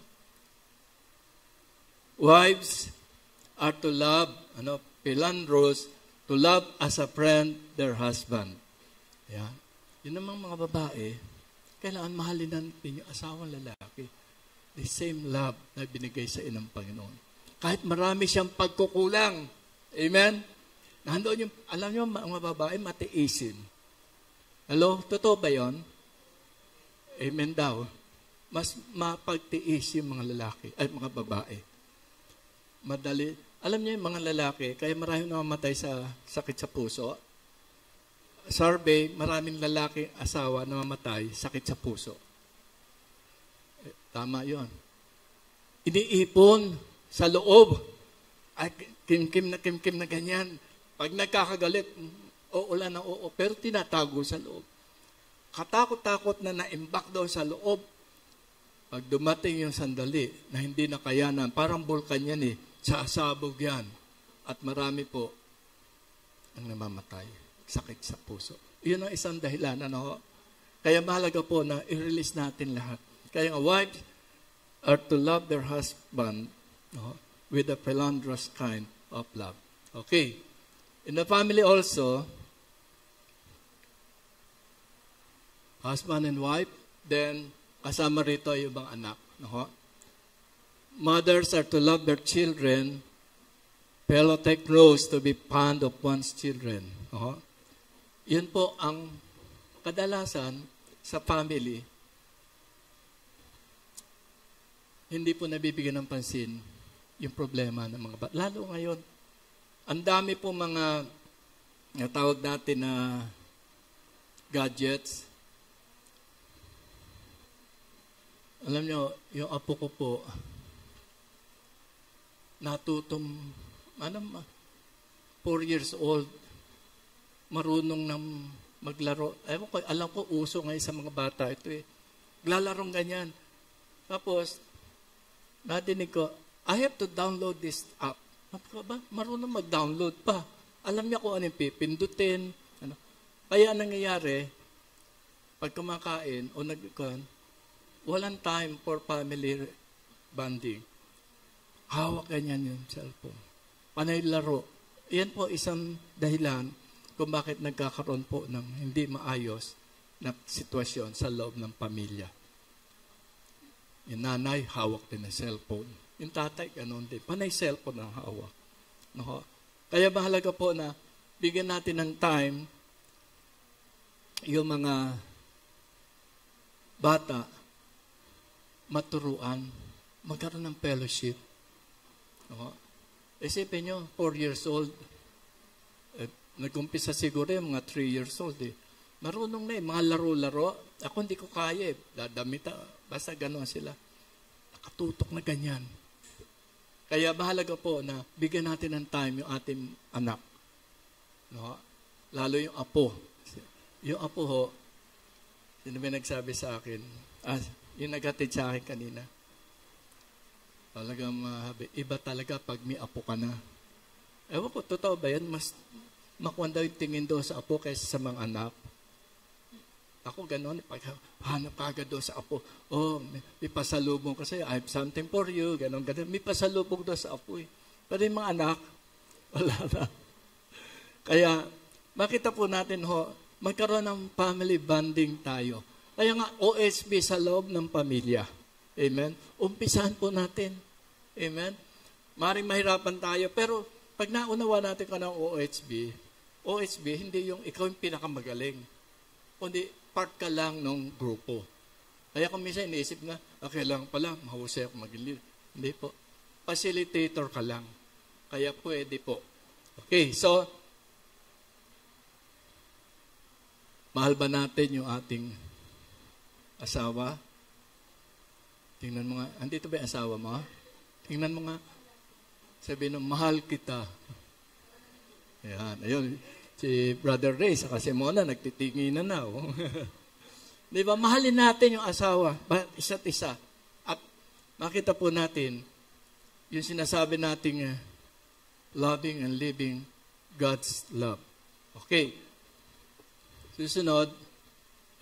Wives are to love, philandros, to love as a friend their husband. Yan. Yun namang mga babae, kailangan mahalin natin yung asawang lalaki. The same love na binigay sa inang Panginoon. Kahit marami siyang pagkukulang. Amen? Nandoon yung, alam nyo, mga babae, matiisin. Hello? Totoo ba yun? Amen daw. Mas mapagtiis yung mga lalaki, ay mga babae. Madali. Alam niyo yung mga lalaki, kaya maraming namamatay sa sakit sa puso. Survey, maraming lalaki asawa namamatay sakit sa puso. Tama yon. Iniipon sa loob. Ay, kim-kim na ganyan. Pag nagkakagalit, oo lang na oo, pero tinatago sa loob. Katakot-takot na naimbak daw sa loob. Pag dumating yung sandali na hindi na kayanan, parang bulkan yan eh, sasabog yan. At marami po ang namamatay. Sakit sa puso. Yun ang isang dahilan. Kaya mahalaga po na i-release natin lahat. Kaya wives are to love their husband with a philandrous kind of love. Okay. In the family also, husband and wife, then kasama rito yung ibang anak. Mothers are to love their children, fellow take roles to be fond of one's children. Yun po ang kadalasan sa family. Hindi po nabibigyan ng pansin yung problema ng mga bata. Lalo ngayon, ang dami po mga tawag natin na gadgets. Alam nyo, yung apo ko po, natutong, 4 years old, marunong ng maglaro. Ewan ko, alam ko, uso ngayon sa mga bata ito eh. Naglalaro ganyan. Tapos, nadinig ko, I have to download this app. Ba? Marunong mag-download pa. Alam niya kung ano yung pipindutin. Kaya nangyayari, pag kumakain o walang time for family bonding. Hawak ganyan yung cellphone. Panay laro. Yan po isang dahilan kung bakit nagkakaroon po ng hindi maayos na sitwasyon sa loob ng pamilya. Yung nanay, hawak din ng cellphone. Yung tatay, ganoon din. Panay cellphone ang hawak. No? Kaya mahalaga po na bigyan natin ng time yung mga bata maturuan, magkaroon ng fellowship. No? Isipin nyo, 4 years old, nag-umpisa siguro yung mga 3 years old. Marunong na mga laro-laro. Ako hindi ko kaya dadamita, basta gano'n sila. Nakatutok na ganyan. Kaya mahalaga po na bigyan natin ng time yung ating anak. No? Lalo yung apo. Yung apo ho, sino ba nagsabi sa akin? Yung naghatid sa akin kanina. Talagang iba talaga pag may apo ka na. Ewan ko, totoo ba yan? Mas makuwanda yung tingin doon sa apo kaysa sa mga anak. Ako gano'n, hanap ka agad doon sa apo. Oh, may pasalubong kasi, I have something for you, gano'n. May pasalubong doon sa apo eh. Pero yung mga anak, wala na. Kaya, makita po natin magkaroon ng family bonding tayo. Kaya nga, OSB sa loob ng pamilya. Amen? Umpisahan po natin. Amen? Maring mahirapan tayo, pero pag naunawa natin ka ng OSB, hindi yung ikaw yung pinakamagaling. Kundi part ka lang ng grupo. Kaya kung minsan iniisip na, kailangan pala, mahusay ako mag-lead. Hindi po. Facilitator ka lang. Kaya pwede po. Okay, so, mahal ba natin yung ating asawa? Tingnan mo nga. Andito ba yung asawa mo? Tingnan mo nga. Sabihin mo, mahal kita. Ayan. Ayun. Si Brother Ray, saka si Mona, nagtitinginan na. Oh. Di ba? Mahalin natin yung asawa. Isa't isa. At makita po natin yung sinasabi nating loving and living God's love. Okay. Susunod,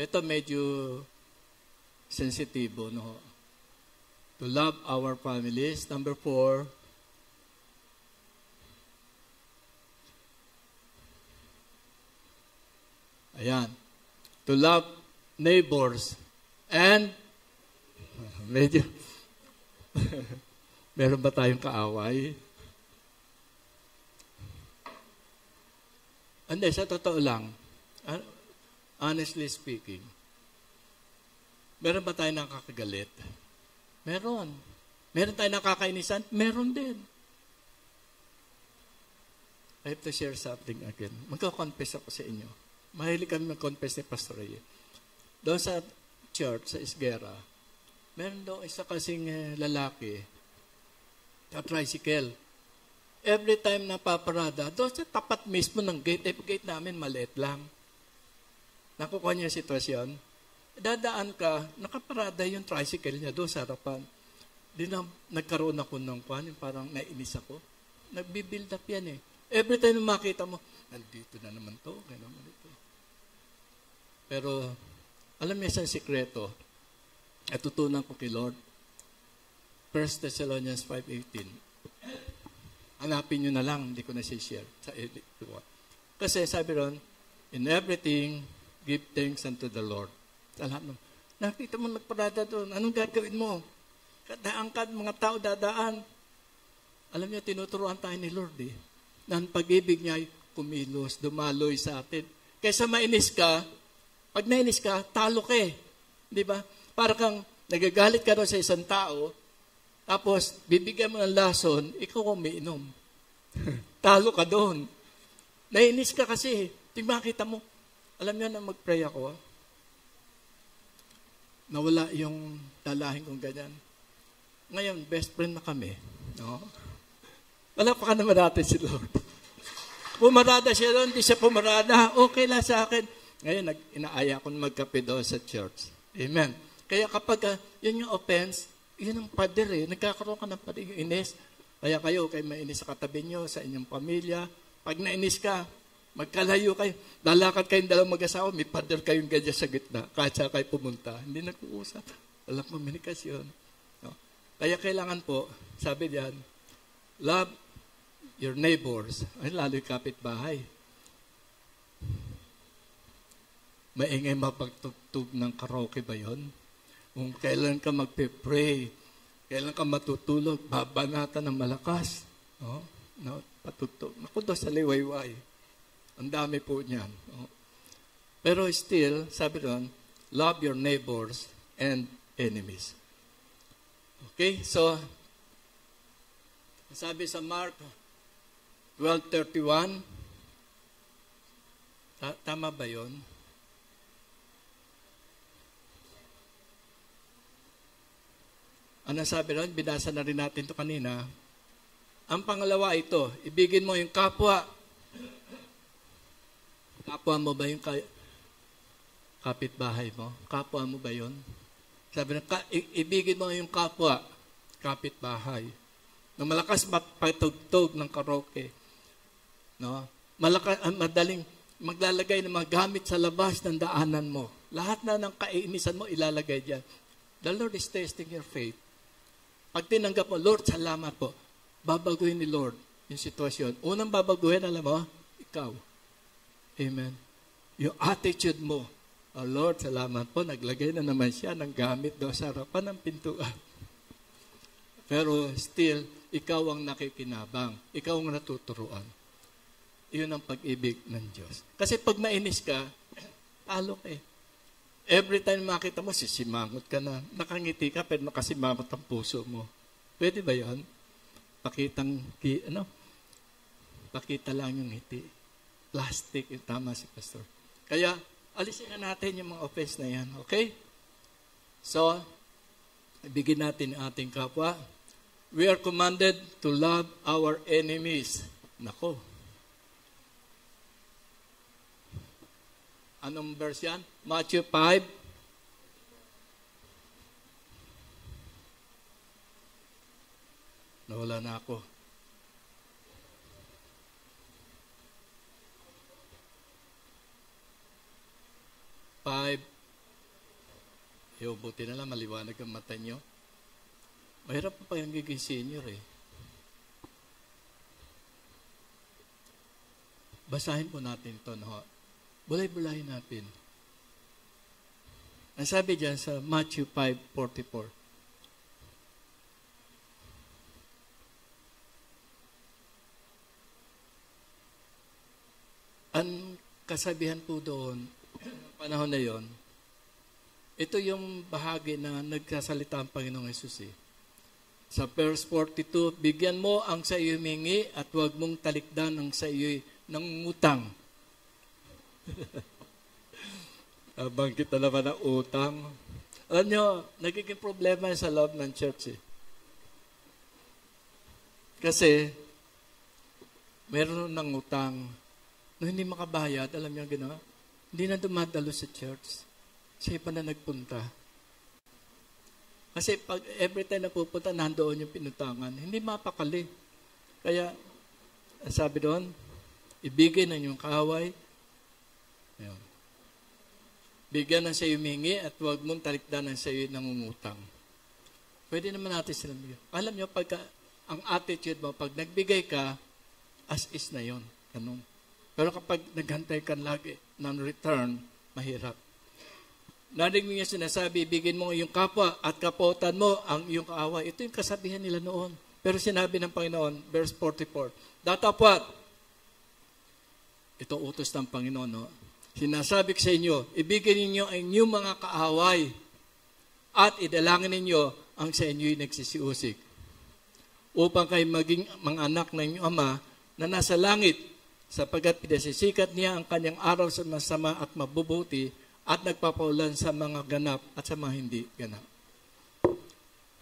ito medyo sensitibo, no? To love our families. Number 4, ayan. To love neighbors and medyo meron ba tayong kaaway? Hindi, sa totoo lang, honestly speaking, meron ba tayong nakakagalit? Meron. Meron tayong nakakainisan? Meron din. I have to share something again. Magkakonfess ako sa inyo. Mahilig kami mag-confess ni Pastor Ray. Doon sa church, sa Isguera, meron daw isa kasing lalaki sa tricycle. Every time na paparada, doon sa tapat mismo ng gate, gate namin maliit lang. Nakukuha niya yung sitwasyon. Dadaan ka, nakaparada yung tricycle niya doon sa harapan. Di na nagkaroon ako ng parang nainis ako. Nagbibuild up yan eh. Every time na makita mo, nandito na naman to, gano'n dito. Pero, alam niya sa sikreto, at tutunan ko kay Lord, 1 Thessalonians 5:18. Hanapin nyo na lang, hindi ko na share sa edit. Kasi sabi ron, in everything, give thanks unto the Lord. Sa lahat ng, nakita mo nagparada doon, anong gagawin mo? Kadaan ka, mga tao dadaan. Alam niya, tinuturuan tayo ni Lord eh. Na ang pag-ibig niya ay kumilos, dumaloy sa atin. Kaysa mainis ka, pag nainis ka, talo ka eh. Di ba? Para kang nagagalit ka doon sa isang tao, tapos bibigyan mo ng lason, ikaw umiinom. Talo ka doon. Nainis ka kasi. Makita mo. Alam niyo na mag-pray ako. Nawala yung dalahin kong ganyan. Ngayon, best friend na kami. No? Wala pa ka naman natin si Lord. Pumarada siya doon, hindi siya pumarada. Okay lang sa akin. Ngayon, inaaya ko na magkape doon sa church. Amen. Kaya kapag yun yung offense, yun ang pader eh. Nagkakaroon ka ng pader, yung inis. Kaya kayo mainis sa katabi nyo, sa inyong pamilya. Pag nainis ka, Magkalayo kayo. Lalakad kayong dalawang mag-asawa, may pader kayong ganyan sa gitna. Kahit saan kayo pumunta. Hindi nag-uusap. Walang komunikasyon. No? Kaya kailangan po, sabi diyan, love your neighbors. Ay, lalo yung kapitbahay. Maingay mapagtugtog ng karaoke ba yun? Kung kailan ka magpe-pray, kailan ka matutulog, babanatan ng malakas. No? No? Patutog. Naku daw sa liwayway. Ang dami po niyan. No? Pero still, sabi doon, love your neighbors and enemies. Okay? So, sabi sa Mark 12:31, tama ba yun? Ano sabi doon? Binasa na rin natin ito kanina. Ang pangalawa ito, ibigin mo yung kapwa. Kapwa mo ba yung kapitbahay mo? Kapwa mo ba yun? Sabi na, ibigin mo yung kapwa, kapitbahay. Na malakas patugtog ng karaoke. No? Madaling maglalagay ng mga gamit sa labas ng daanan mo. Lahat na ng kainisan mo, ilalagay dyan. The Lord is testing your faith. Pag tinanggap mo, Lord, salamat po. Babaguhin ni Lord yung sitwasyon. Unang babaguhin, alam mo, ikaw. Amen. Yung attitude mo, oh Lord, salamat po, naglagay na naman siya ng gamit doon sa harapan ng pintuan. Pero still, ikaw ang nakikinabang. Ikaw ang natuturuan. Iyon ang pag-ibig ng Diyos. Kasi pag mainis ka, talo ka eh. Every time makita mo, sisimangot ka na. Nakangiti ka, pero nakasimangot ang puso mo. Pwede ba yan? Pakita lang yung ngiti. Plastic, yung tama si Pastor. Kaya, alisin na natin yung mga offense na yan. Okay? So, ibigin natin ang ating kapwa. We are commanded to love our enemies. Nako. Anong verse yan? Matthew 5. Nawala na ako. Buti na lang, maliwanag ang mata nyo. Mahirap pa yung giging senior eh. Basahin po natin ito. No? Bulay-bulayin natin. Ang sabi dyan sa Matthew 5:44. Ang kasabihan po doon, panahon na yon, ito yung bahagi na nagsasalita ang Panginoong Hesus eh. Sa verse 42, bigyan mo ang sa iyo humingi at huwag mong talikdan ang sa iyo nangungutang. Bangkit na naman ang utang. Alam nyo, nagiging problema sa loob ng church eh. Kasi, meron ng utang. Nung hindi makabayad, alam nyo ang ginawa? Hindi na dumadalo sa church. Siya pa na nagpunta. Kasi pag every time na pupunta, nandoon yung pinutangan. Hindi mapakali. Kaya, sabi doon, ibigay na yung kaaway. Ayun. Bigyan ng sa'yo humingi at huwag mong talikdan ng sa'yo nangungutang. Pwede naman natin sila bigyan. Alam nyo, ang attitude mo, pag nagbigay ka, as is na yon. Ganun. Pero kapag naghantay ka lagi ng return, mahirap. Narinig niya sinasabi, bigyan mo yung kapwa at kapotan mo ang iyong kaaway. Ito yung kasabihan nila noon. Pero sinabi ng Panginoon, verse 44, datapwat, ito utos ng Panginoon, no? Sinasabi ko sa inyo, ibigin ninyo ang inyong mga kaaway at idalangin ninyo ang sa inyo'y nagsisiusik upang kayo maging mga anak ng inyong Ama na nasa langit sapagkat pinasisikat niya ang kanyang araw sa masama at mabubuti at nagpapaulan sa mga ganap at sa mga hindi ganap.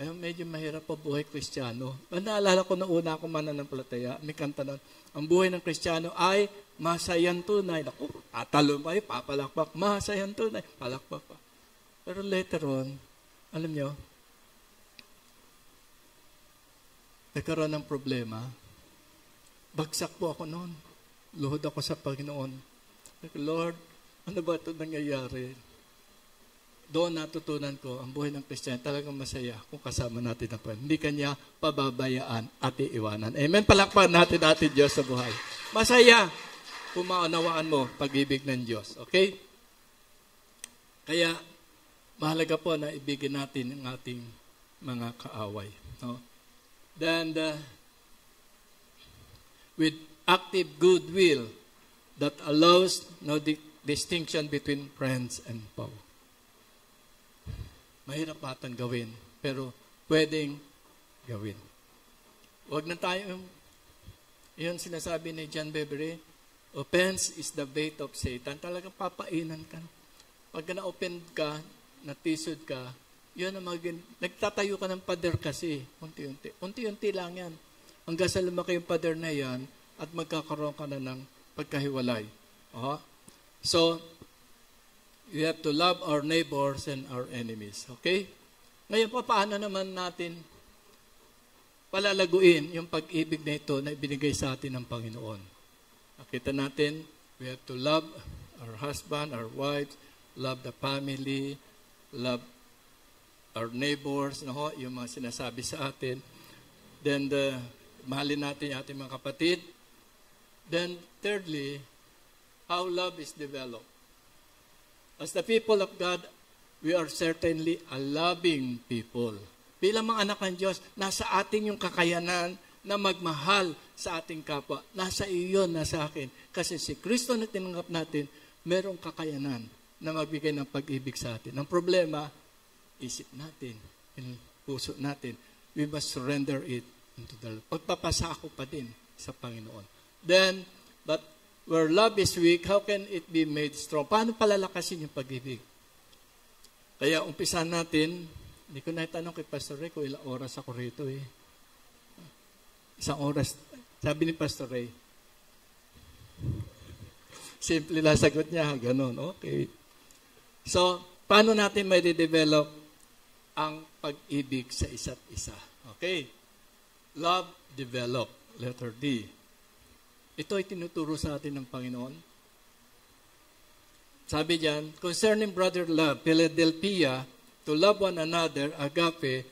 Ayun, medyo mahirap po buhay Kristiyano. Naalala ko na una ako mananampalataya, may kanta nun, ang buhay ng Kristiyano ay masayang tunay. Naku, tatalo pa papalakpak. Masayang tunay, palakpak pa. Pero later on, alam nyo, nagkaroon ng problema. Bagsak po ako noon. luhod ako sa Panginoon. Lord, ano ba ito nangyayari? Doon natutunan ko, ang buhay ng Kristiyan talagang masaya kung kasama natin ang Panginoon. Hindi kanya pababayaan at iiwanan. Amen. Palakpan natin ating Diyos sa buhay. Masaya kung maunawaan mo pag-ibig ng Diyos. Okay? Kaya, mahalaga po na ibigin natin ang ating mga kaaway. No? Then, with active goodwill that allows no distinction between friends and foe. Mahirap batang gawin, pero pwedeng gawin. Huwag na tayo, yun sinasabi ni John Bevere, offense is the bait of Satan. Talagang papainan ka. Pag na-offend ka, natisod ka, yun ang nagtatayo ka ng pader kasi, unti-unti. Unti-unti lang yan. Hanggang sa lumaki yung pader na yan, at magkakaroon ka na ng pagkahiwalay. So, we have to love our neighbors and our enemies. Okay? Ngayon, paano naman natin palalaguin yung pag-ibig na ito na ibinigay sa atin ng Panginoon? Nakita natin, we have to love our husband, our wives, love the family, love our neighbors, yung mga sinasabi sa atin. Then, mahalin natin yung ating mga kapatid. Then, thirdly, how love is developed. As the people of God, we are certainly a loving people. Bilang mga anak ng Diyos, nasa atin yung kakayanan na magmahal sa ating kapwa. Nasa iyo, nasa akin. Kasi si Kristo na tinanggap natin, merong kakayanan na magbigay ng pag-ibig sa atin. Ang problema, isip natin, yung puso natin. We must surrender it into the Lord. Pagpapasako pa din sa Panginoon. Then, but where love is weak, how can it be made strong? Paano palalakasin yung pag-ibig? Kaya umpisan natin, hindi ko naitanong kay Pastor Ray kung ilang oras ako rito eh. Isang oras. Sabi ni Pastor Ray, simple lang sagot niya, ganun. Okay. So, paano natin may de-develop ang pag-ibig sa isa't isa? Okay. Love, develop. Letter D. Ito ay tinuturo sa atin ng Panginoon. Sabi diyan, concerning brother love, Philadelphia, to love one another, agape,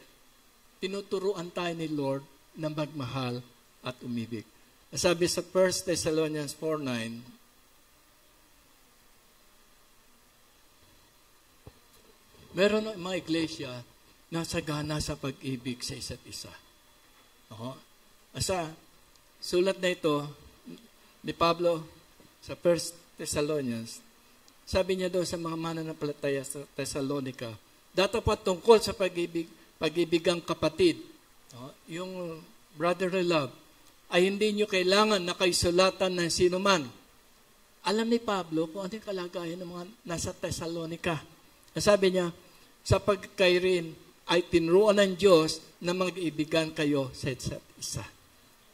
tinuturuan tayo ni Lord na magmahal at umibig. Sabi sa 1 Thessalonians 4:9, meron ng mga iglesia na sagana sa pag-ibig sa isa't isa. Asa, sulat na ito, ni Pablo sa 1 Thessalonians, sabi niya doon sa mga mananampalataya sa Thessalonica, datapat tungkol sa pag-ibigang kapatid, yung brotherly love, ay hindi nyo kailangan na kaisulatan ng sinuman. Alam ni Pablo kung ano yung kalagayan ng mga nasa Thessalonica. Sabi niya, sa pagkairin ay tinuruan ng Diyos na mag-ibigan kayo sa isa't isa.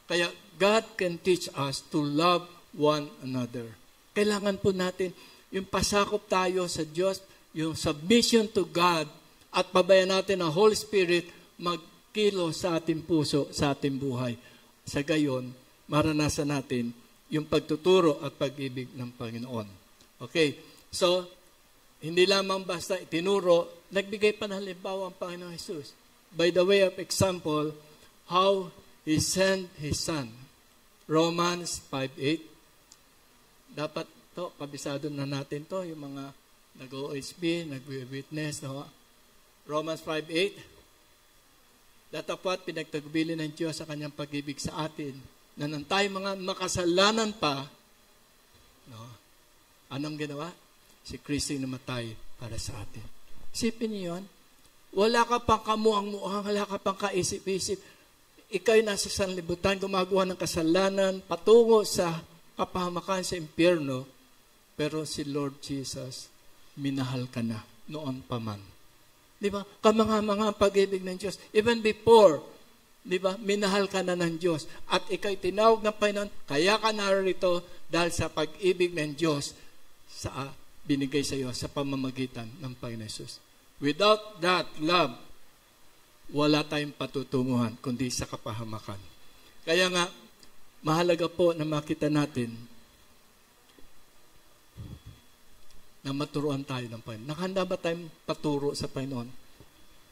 Kaya God can teach us to love one another. Kailangan po natin yung pasakop tayo sa Diyos, yung submission to God, at pabayaan natin ang Holy Spirit magkilo sa ating puso, sa ating buhay. Sa gayon, maranasan natin yung pagtuturo at pag-ibig ng Panginoon. Okay, so, hindi lamang basta itinuro, nagbigay pa ng halimbawa ang Panginoon Jesus. By the way of example, how He sent His Son. Romans 5:8. Dapat to, kabisado na natin to, yung mga nag-OSB, nag-witness. No? Romans 5:8. Datapat pinagtagubilin ng Diyos sa kanyang pag-ibig sa atin, na nang tayo mga makasalanan pa, no? Anong ginawa? Si Kristo namatay para sa atin. Isipin niyo yun. Wala ka pang kamuang-muang, wala ka pang kaisip-isip. Ika'y nasa sanlibutan, gumagawa ng kasalanan, patungo sa kapahamakan sa impyerno, pero si Lord Jesus, minahal ka na noon pa man. Di ba? Kamanga-mga pag-ibig ng Diyos. Even before, di ba? Minahal ka na ng Diyos. At ika'y tinawag ng Panginoon, kaya ka narito dahil sa pag-ibig ng Diyos sa binigay sa iyo sa pamamagitan ng Panginoon Jesus. Without that love, wala tayong patutunguhan kundi sa kapahamakan. Kaya nga, mahalaga po na makita natin na maturuan tayo ng Panginoon. Nakahanda ba tayong paturo sa Panginoon?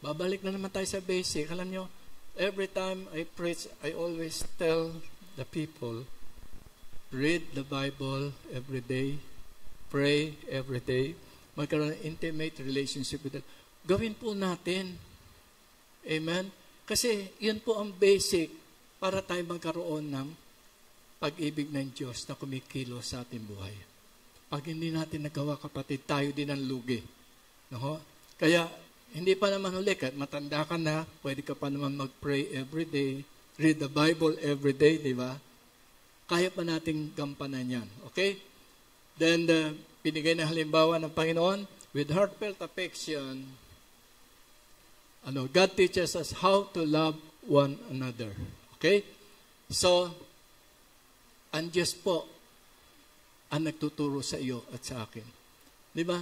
Babalik na naman tayo sa basic. Alam nyo, every time I preach, I always tell the people, read the Bible every day, pray every day, magkaroon ng intimate relationship with God. Gawin po natin. Amen? Kasi yun po ang basic para tayo magkaroon ng pag-ibig ng Diyos na kumikilos sa ating buhay. Pag hindi natin nagawa, kapatid, tayo din ang lugi. No? Kaya, hindi pa naman huli, kahit matanda ka na, pwede ka pa naman mag-pray every day, read the Bible every day, di ba? Kaya pa nating gampanan yan. Okay? Then, pinigay na halimbawa ng Panginoon, with heartfelt affection, God teaches us how to love one another. Okay? So, ang Diyos po ang nagtuturo sa iyo at sa akin. Di ba?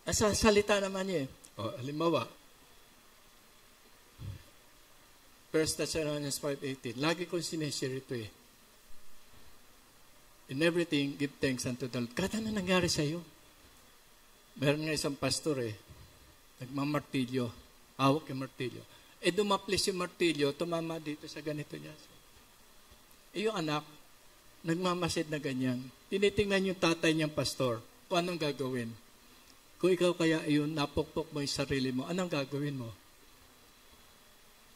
Sa salita naman niya halimbawa, 1 Thessalonians 5:18. Lagi kong sinishare ito In everything, give thanks unto the Lord. Kahit ano nangyari sa iyo. Meron nga isang pastor nagmamartilyo. Hawak yung martilyo. Dumaplis yung martilyo, tumama dito sa ganito niya. Yung anak, nagmamasid na ganyan. Tinitingnan yung tatay niyang pastor, kung anong gagawin. Kung ikaw kaya napukpok mo yung sarili mo, anong gagawin mo?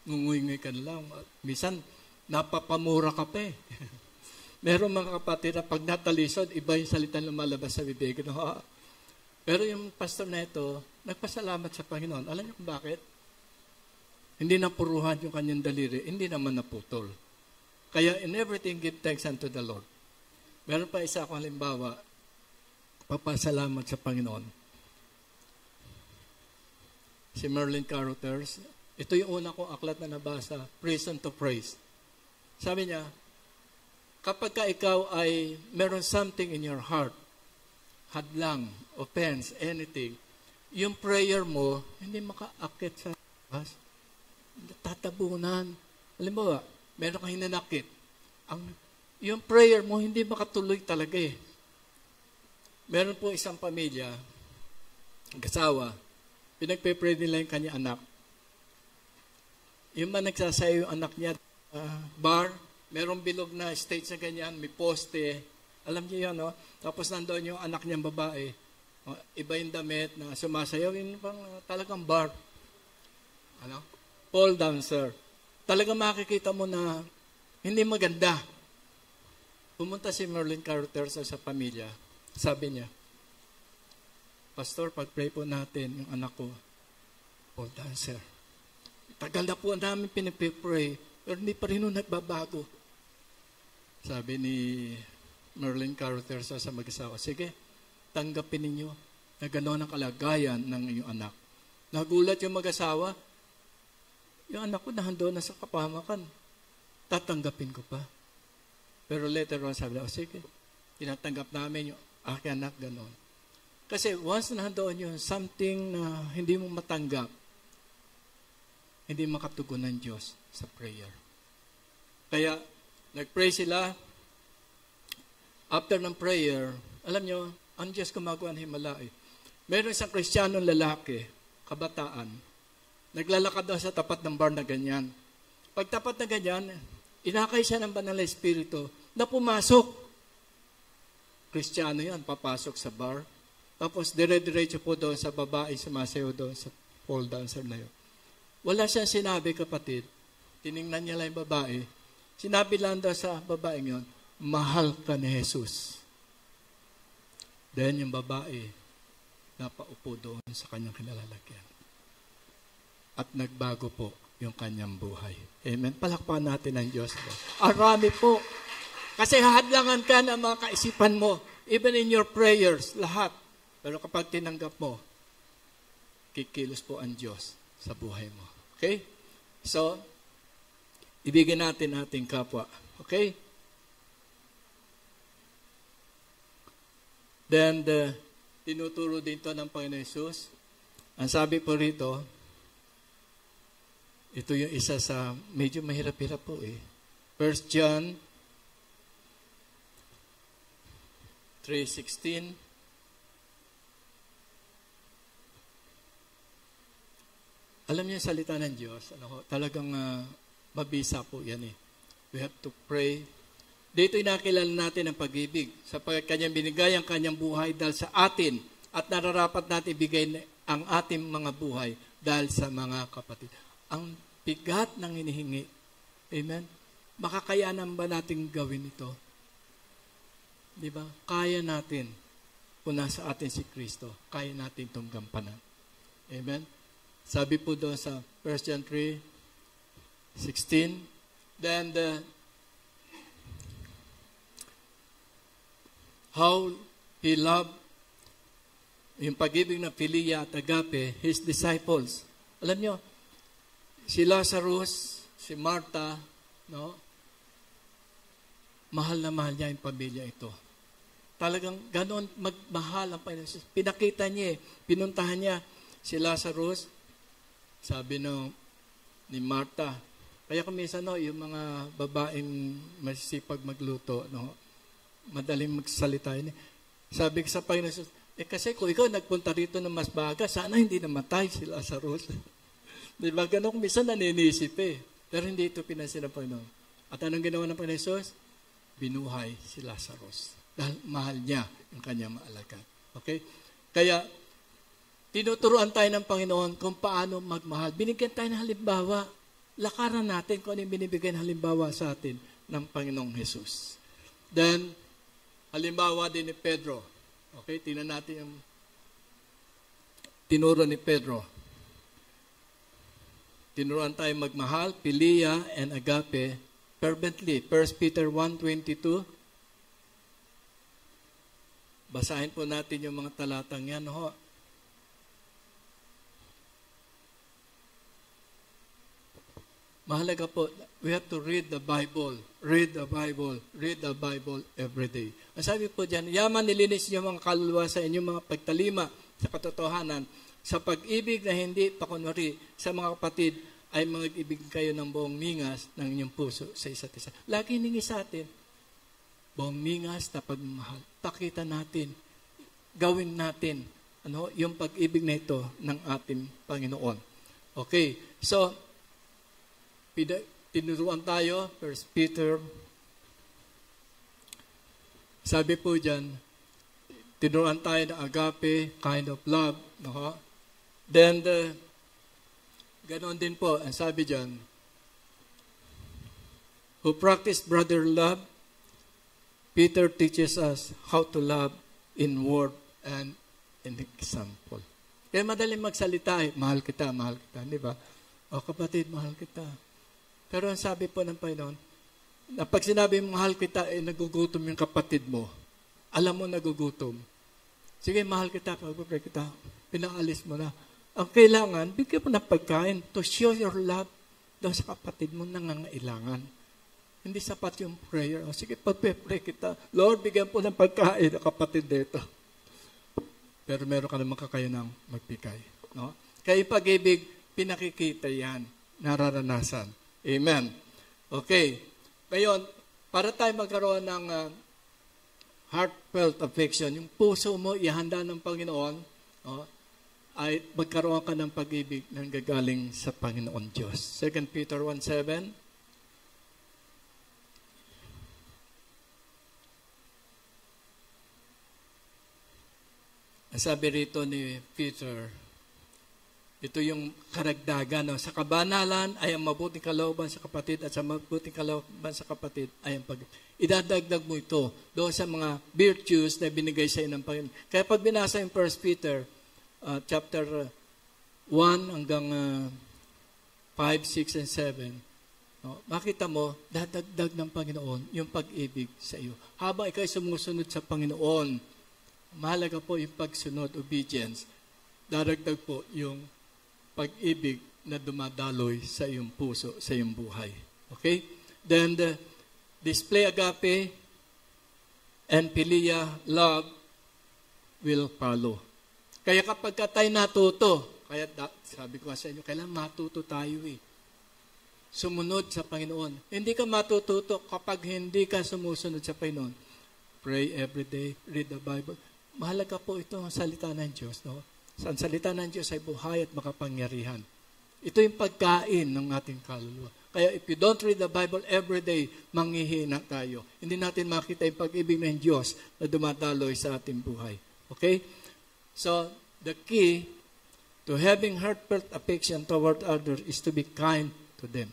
Ngunguy-nguy ka na lang. Minsan, napapamura ka pa Meron mga kapatid na pag natalisod, iba yung salita lumalabas sa bibig. No? Pero yung pastor na ito, nagpasalamat sa Panginoon. Alam niyo kung bakit? Hindi napuruhan yung kanyang daliri, hindi naman naputol. Kaya in everything, give thanks unto the Lord. Meron pa isa akong halimbawa, papasalamat sa Panginoon. Si Merlin Carothers, ito yung una kong aklat na nabasa, Reason to Praise. Sabi niya, kapag ka ikaw ay meron something in your heart, hadlang, offense, anything, yung prayer mo, hindi makaakit sa bas. Tatabunan. Halimbawa, meron kang hinanakit. Yung prayer mo, hindi makatuloy talaga Meron po isang pamilya, kasawa, pinagpe-pray nila yung kanya anak. Yung man nagsasayo yung anak niya, bar, merong bilog na stage na ganyan, may poste. Alam niyo yan, no? Tapos nandoon yung anak niyang babae. Iba yung damit na sumasayaw. Yung talagang bar. Pole dancer. Talagang makikita mo na hindi maganda. Pumunta si Merlin Carothers sa pamilya. Sabi niya, Pastor, pag-pray po natin yung anak ko, pole dancer. Tagal na po namin pinipray, pero hindi pa rin nagbabago. Sabi ni Merlin Carothers sa mag-asawa, sige, tanggapin ninyo na gano'n ang kalagayan ng iyong anak. Nagulat yung mag-asawa, yung anak ko nahandoon na sa kapahamakan. Tatanggapin ko pa. Pero later on, sabi na, sige, tinatanggap namin yung aking anak gano'n. Kasi once nahandoon yun, something na hindi mo matanggap, hindi makatugon ng Diyos sa prayer. Kaya, nag-pray sila. After ng prayer, alam nyo, ang Diyos gumagawa ng himala Meron isang Kristiyanong lalaki, kabataan, naglalakad daw sa tapat ng bar na ganyan. Pag tapat na ganyan, inakay siya ng banal na espiritu na pumasok. Kristiyano yan, papasok sa bar. Tapos dire-diretso po doon sa babae, sumasayaw doon sa pole dancer na yun. Wala siyang sinabi, kapatid. Tiningnan niya lang yung babae. Sinabi lang daw sa babae yun, mahal ka ni Jesus. Then yung babae, napaupo doon sa kanyang kinalalagyan. At nagbago po yung kanyang buhay. Amen. Palakpakan natin ang Diyos. Arami po. Kasi hadlangan ka ng mga kaisipan mo. Even in your prayers, lahat. Pero kapag tinanggap mo, kikilos po ang Diyos sa buhay mo. Okay? So, ibigin natin ating kapwa. Okay? Then, tinuturo dito ng Panginoon Jesus. Ang sabi po rito, ito yung isa sa medyo mahirap-hirap po 1 John 3:16. Alam niyo yung salita ng Diyos, talagang mabisa po yan eh. We have to pray. Dito inakilala natin ang pag-ibig sapagkat kanyang binigay ang kanyang buhay dahil sa atin at nararapat natin ibigay ang ating mga buhay dahil sa mga kapatid. Ang bigat ng hinihingi. Amen? Makakayanan ba natin gawin ito? Di ba? Kaya natin. Kung nasa atin si Kristo, kaya natin itong gampanan. Amen? Sabi po doon sa 1 John 3:16, then how He loved, yung pag-ibig na Philia at Agape, His disciples. Alam nyo, si Lazarus, si Martha, no? Mahal na mahal niya yung pamilya ito. Talagang ganoon magmahal ang Panginoon. Pinakita niya, pinuntahan niya si Lazarus, sabi ni Martha. Kaya kung minsan, yung mga babaeng masisipag magluto, madaling magsalita yun. Sabi ko sa Panginoon, kasi kung ikaw nagpunta rito ng mas baga, sana hindi namatay si Lazarus. Di ba? Ganoon kung minsan naninisip eh. Pero hindi ito pinansin ng Panginoon. At anong ginawa ng Panginoon Jesus? Binuhay si Lazarus. Dahil mahal niya yung kanyang maalagad. Okay? Kaya, tinuturuan tayo ng Panginoon kung paano magmahal. Binigyan tayo ng halimbawa. Lakaran natin kung ano yung binibigyan halimbawa sa atin ng Panginoong Jesus. Then, halimbawa din ni Pedro. Okay? Tingnan natin yung tinuro ni Pedro. Tinuruan tayo magmahal, Philia and Agape, fervently. 1 Peter 1:22. Basahin po natin yung mga talatang yan. Mahalaga po, we have to read the Bible. Read the Bible. Read the Bible every day. Ang sabi po dyan, yaman nilinis niyo mga kaluluwa sa inyong mga pagtalima sa katotohanan, sa pag-ibig na hindi pakunwari sa mga kapatid, ay mag-ibig kayo ng buong mingas ng inyong puso sa isa't isa. Lagi hiningi sa atin, buong mingas na pagmamahal. Pakita natin, gawin natin, yung pag-ibig na ito ng ating Panginoon. Okay, so, tinuruan tayo, 1 Peter, sabi po dyan, tinuruan tayo ng agape, kind of love, then, ganoon din po, ang sabi dyan, who practice brother love, Peter teaches us how to love in word and in example. Kaya madaling magsalita, mahal kita, di ba? O kapatid, mahal kita. Pero ang sabi po ng Panginoon, na pag sinabi mahal kita, nagugutom yung kapatid mo. Alam mo nagugutom. Sige, mahal kita, pag-pray kita, pinaalis mo na. Ang kailangan, bigyan mo ng pagkain to show your love doon sa kapatid mo nangangailangan. Hindi sapat yung prayer. Sige, pag-pray kita, Lord, bigyan po ng pagkain ang kapatid dito. Pero meron ka naman kakayanang magbigay. No? Kaya yung pag-ibig, pinakikita yan, nararanasan. Amen. Okay. Ngayon, para tayo magkaroon ng heartfelt affection, yung puso mo, ihanda ng Panginoon, ay magkaroon ka ng pag-ibig na gagaling sa Panginoon Diyos. 2 Peter 1:7. Sabi rito ni Peter, ito yung karagdagan. Sa kabanalan ay ang mabuting kalooban sa kapatid at sa mabuting kalooban sa kapatid ay ang pag-ibig. Idadagdag mo ito doon sa mga virtues na binigay sa inyo ng Panginoon. Kaya pag binasa yung 1 Peter chapter 1 hanggang 5, 6, and 7, makita mo, dadagdag ng Panginoon yung pag-ibig sa iyo. Habang ikaw sumusunod sa Panginoon, mahalaga po yung pagsunod, obedience, dadagdag po yung pag-ibig na dumadaloy sa iyong puso, sa iyong buhay. Okay? Then, display agape and Philia love will follow. Kaya kapag tayo natuto, kaya sabi ko sa inyo, kailangan matuto tayo Sumunod sa Panginoon. Hindi ka matututo kapag hindi ka sumusunod sa Panginoon. Pray every day, read the Bible. Mahalaga po ito ang salita ng Diyos. Ang salita ng Diyos ay buhay at makapangyarihan. Ito yung pagkain ng ating kaluluwa. Kaya if you don't read the Bible every day, manghihina tayo. Hindi natin makita yung pag-ibig ng Diyos na dumadaloy sa ating buhay. Okay? So, the key to having heartfelt affection toward others is to be kind to them.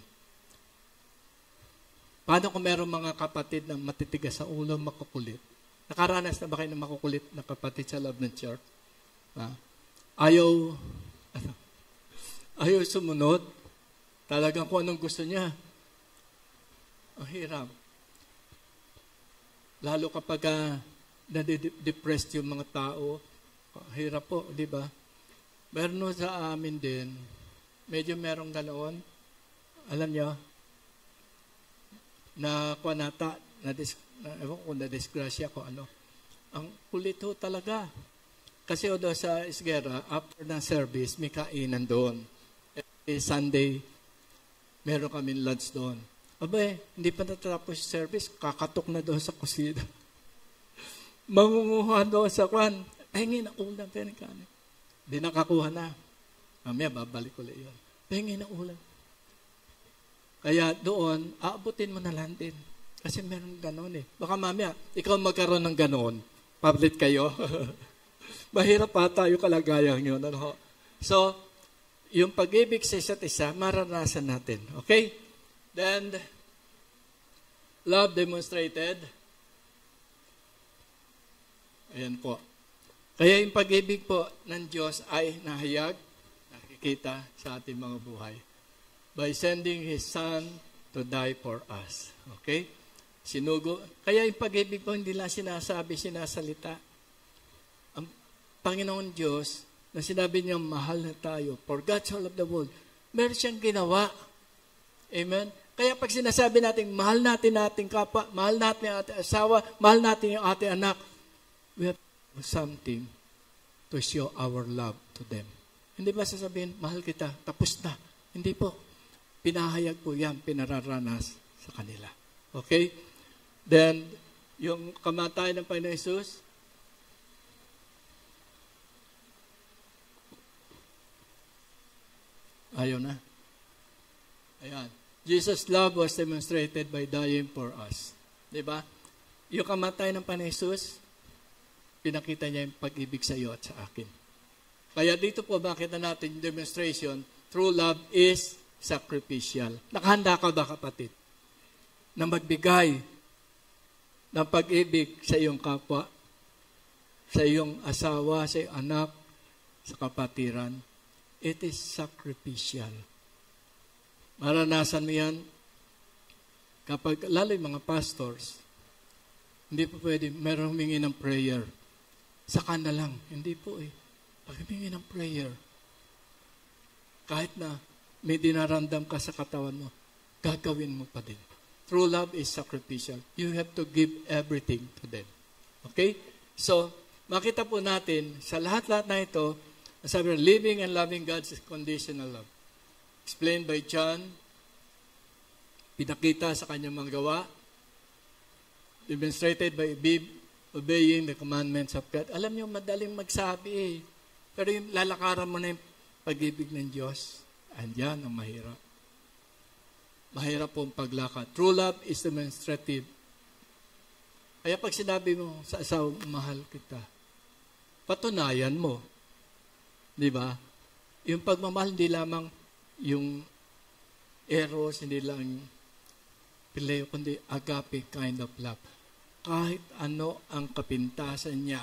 Paano kung meron mga kapatid na matitigas sa ulo, makukulit? Nakaranas na ba kayo ng makukulit na kapatid sa loob ng church? Ayaw sumunod. Talagang kung anong gusto niya. Ang hirap. Lalo kapag nade-depressed yung mga tao, hirap po, di ba? Meron sa amin din, medyo merong ganoon. Alam niyo, na kuwanata, ewan ko, na-disgrasya ko, ang kulit ho talaga. Kasi doon sa Isguera, after ng service, may kainan doon. Every Sunday, meron kami lunch doon. Hindi pa natapos yung service, kakatok na doon sa kusina. Mangunguha doon sa kwan. Pahingin ng ulam, pahingin ng kanin. Hindi nakakuha na. Mamaya, babalik ulit yun. Pahingin ng ulam. Kaya doon, aabutin mo na lang din. Kasi meron gano'n eh. Baka mamaya, ikaw magkaroon ng gano'n. Public kayo. Mahirap pa tayo kalagayan yun. So, yung pag-ibig sa isa't isa, maranasan natin. Okay? Then, love demonstrated. Ayan po. Kaya yung pag-ibig po ng Diyos ay nahayag, nakikita sa ating mga buhay. By sending His Son to die for us. Okay? Sinugo. Kaya yung pag-ibig po, hindi lang sinasabi, sinasalita. Ang Panginoon Diyos, na sinabi niya, mahal na tayo. For God so loved the world. Meron siyang ginawa. Amen? Kaya pag sinasabi natin, mahal natin ating kapwa, mahal natin ang ating asawa, mahal natin yung ating anak, we have to do something to show our love to them. Hindi ba sasabihin, mahal kita, tapos na. Hindi po. Pinahayag po yan, pinararanas sa kanila. Okay? Then, yung kamatayan ng Panginoon Jesus, ayaw na. Ayan. Jesus' love was demonstrated by dying for us. Diba? Yung kamatayan ng Panginoon Jesus, pinakita niya yung pag-ibig sa iyo at sa akin. Kaya dito po makita natin yung demonstration, true love is sacrificial. Nakahanda ka ba, kapatid? Na magbigay ng pag-ibig sa iyong kapwa, sa iyong asawa, sa iyong anak, sa kapatiran. It is sacrificial. Maranasan mo yan kapag, lalo yung mga pastors, hindi po pwede, meron humingi ng prayer. Saka na lang. Hindi po eh. Pag humingi ng prayer, kahit na may dinaramdam ka sa katawan mo, gagawin mo pa din. True love is sacrificial. You have to give everything to them. Okay? So, makita po natin, sa lahat-lahat na ito, sabi na, living and loving God is conditional love. Explained by John, pinakita sa kanyang mga gawa, demonstrated by obeying the commandments of God. Alam niyo, madaling magsabi eh. Pero yung lalakaran mo na yung pag-ibig ng Diyos, andyan ang mahirap. Mahirap pong paglakad. True love is demonstrative. Kaya pag sinabi mo sa asawa, mahal kita, patunayan mo. Di ba? Yung pagmamahal, hindi lamang yung eros, hindi lang pileo, kundi agape kind of love. Kahit ano ang kapintasan niya,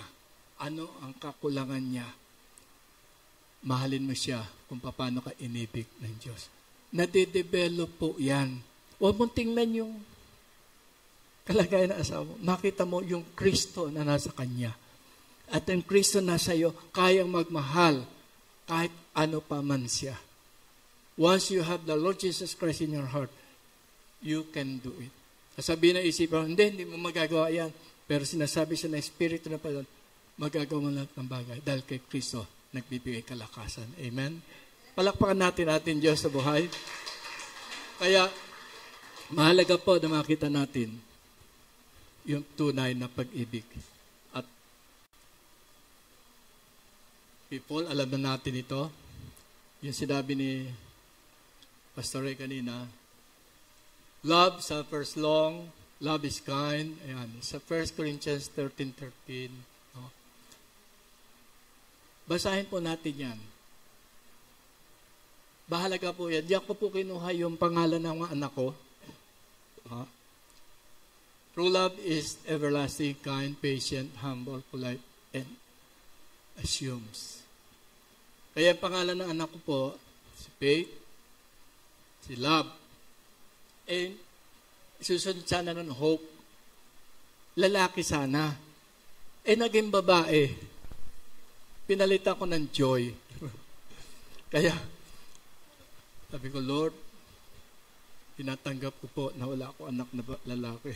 ano ang kakulangan niya, mahalin mo siya kung paano ka inibig ng Diyos. Nade-develop po yan. Huwag mong tingnan yung kalagayan ng asawa mo. Makita mo yung Kristo na nasa Kanya. At yung Kristo nasa iyo, kayang magmahal kahit ano pa man siya. Once you have the Lord Jesus Christ in your heart, you can do it. Sabihin na isipan, hindi mo magagawa yan. Pero sinasabi siya na Espiritu na pala, magagawa mo lahat ng bagay dahil kay Kristo nagbibigay kalakasan. Amen? Palakpakan natin ating Diyos sa buhay. Kaya, mahalaga po na makita natin yung tunay na pag-ibig. At people, alam na natin ito. Yung sinabi ni Pastor Ray kanina. Love suffers long, love is kind. Ayan, sa 1 Corinthians 13:13. No? Basahin po natin yan. Bahalaga po yan. Diyan ko po kinuha yung pangalan ng mga anak ko. True love is everlasting, kind, patient, humble, polite, and assumes. Kaya ang pangalan ng anak ko po, si Faith, si Love, and susunod sana ng Hope. Lalaki sana. Naging babae. Pinalitan ko ng Joy. Kaya, sabi ko, Lord, tinatanggap ko po na wala ako anak na lalaki.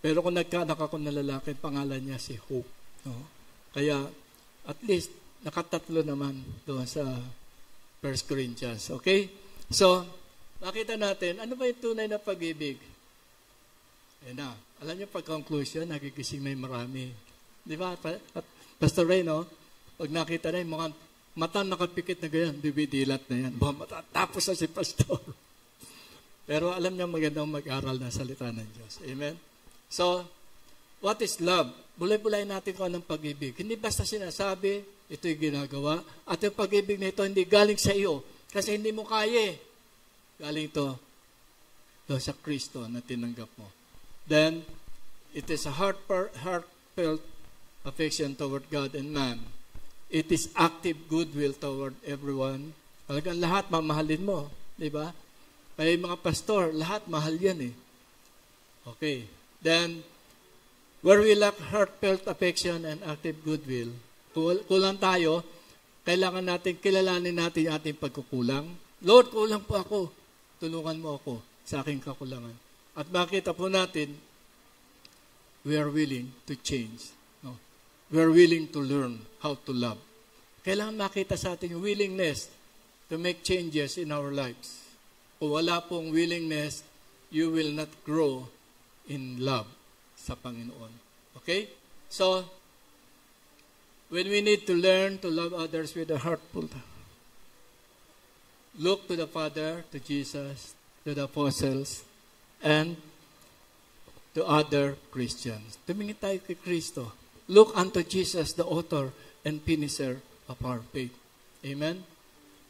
Pero kung nagkaanak ako na lalaki, pangalan niya si Hope. No? Kaya, at least, nakatatlo naman doon sa 1 Corinthians. Okay? So, makita natin, ano ba yung tunay na pag-ibig? Ayan na. Alam niyo, pag-conclusion, nagigising na yung marami. Di ba? Pastor Ray, no? Pag nakita na yung mga mata nakapikit na ganyan, bibidilat na yan. Matatapos na si Pastor. Pero alam niya magandang mag-aral na salita ng Diyos. Amen? So, what is love? Bulay-bulay natin kung anong pag-ibig. Hindi basta sinasabi, ito'y ginagawa, at yung pag-ibig na ito hindi galing sa iyo, kasi hindi mo kaya. Galing ito sa Kristo na tinanggap mo. Then, it is a heartfelt affection toward God and man. It is active goodwill toward everyone. Talagang lahat mamahalin mo. Di ba? Kaya yung mga pastor, lahat mahal yan eh. Okay. Then, where we lack heartfelt affection and active goodwill, kulang tayo, kailangan natin, kilalanin natin yung ating pagkukulang. Lord, kulang po ako. Tulungan mo ako sa aking kakulangan. At makita po natin, we are willing to change. No? We are willing to learn how to love. Kailangan makita sa ating willingness to make changes in our lives. Kung wala pong willingness, you will not grow in love sa Panginoon. Okay? So, when we need to learn to love others with a heartful, look to the Father, to Jesus, to the apostles, and to other Christians. Tumingin tayo kay Kristo. Look unto Jesus, the author and finisher of our faith. Amen?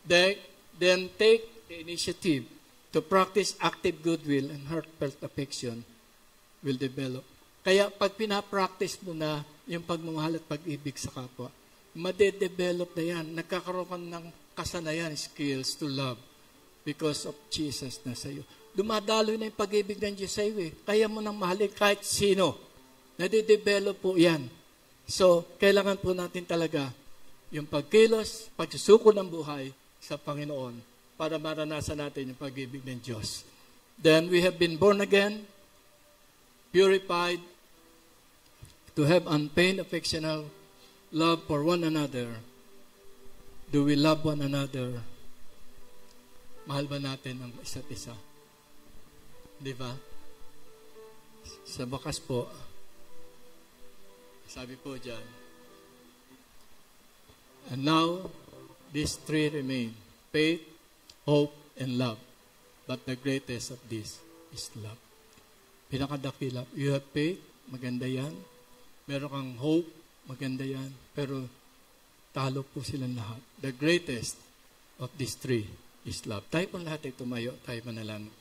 Then take the initiative to practice active goodwill and heartfelt affection will develop. Kaya pag pinapractice mo na yung pagmamahal at pag-ibig sa kapwa, madedevelop na yan. Nagkakaroon ka ng kasanayan, skills to love because of Jesus na sa iyo. Dumadaloy na yung pag-ibig ng Diyos sa iyo eh. Kaya mo nang mahalin kahit sino. Nade-develop po yan. So, kailangan po natin talaga yung pagkilos, pagsusuko ng buhay sa Panginoon para maranasan natin yung pag-ibig ng Diyos. Then, we have been born again, purified, to have unfeigned affectional love for one another. Do we love one another? Mahal ba natin ang isa't isa? Di ba? Sa bakas po, sabi po dyan, and now, these three remain, faith, hope, and love. But the greatest of these is love. Pinakadakila, you have faith, maganda yan. Meron kang hope, maganda yan. Pero talo po silang lahat. The greatest of these three is love. Tayo po lahat ay tumayo, tayo manalangin.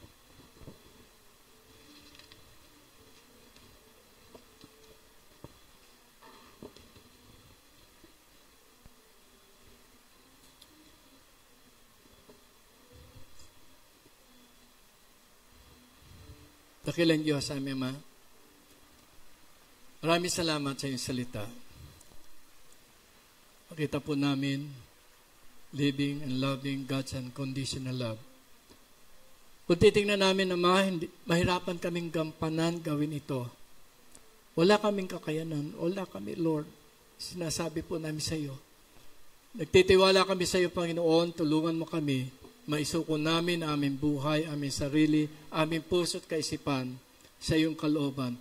Dakilang Diyos, aming Ama. Maraming salamat sa iyong salita. Makita po namin, living and loving God's unconditional love. Kung titingnan namin na mahirapan kaming gampanan gawin ito, wala kaming kakayanan, wala kami, Lord. Sinasabi po namin sa iyo. Nagtitiwala kami sa iyo, Panginoon, tulungan mo kami, maisuko namin aming buhay, aming sarili, aming puso at kaisipan sa iyong kalooban.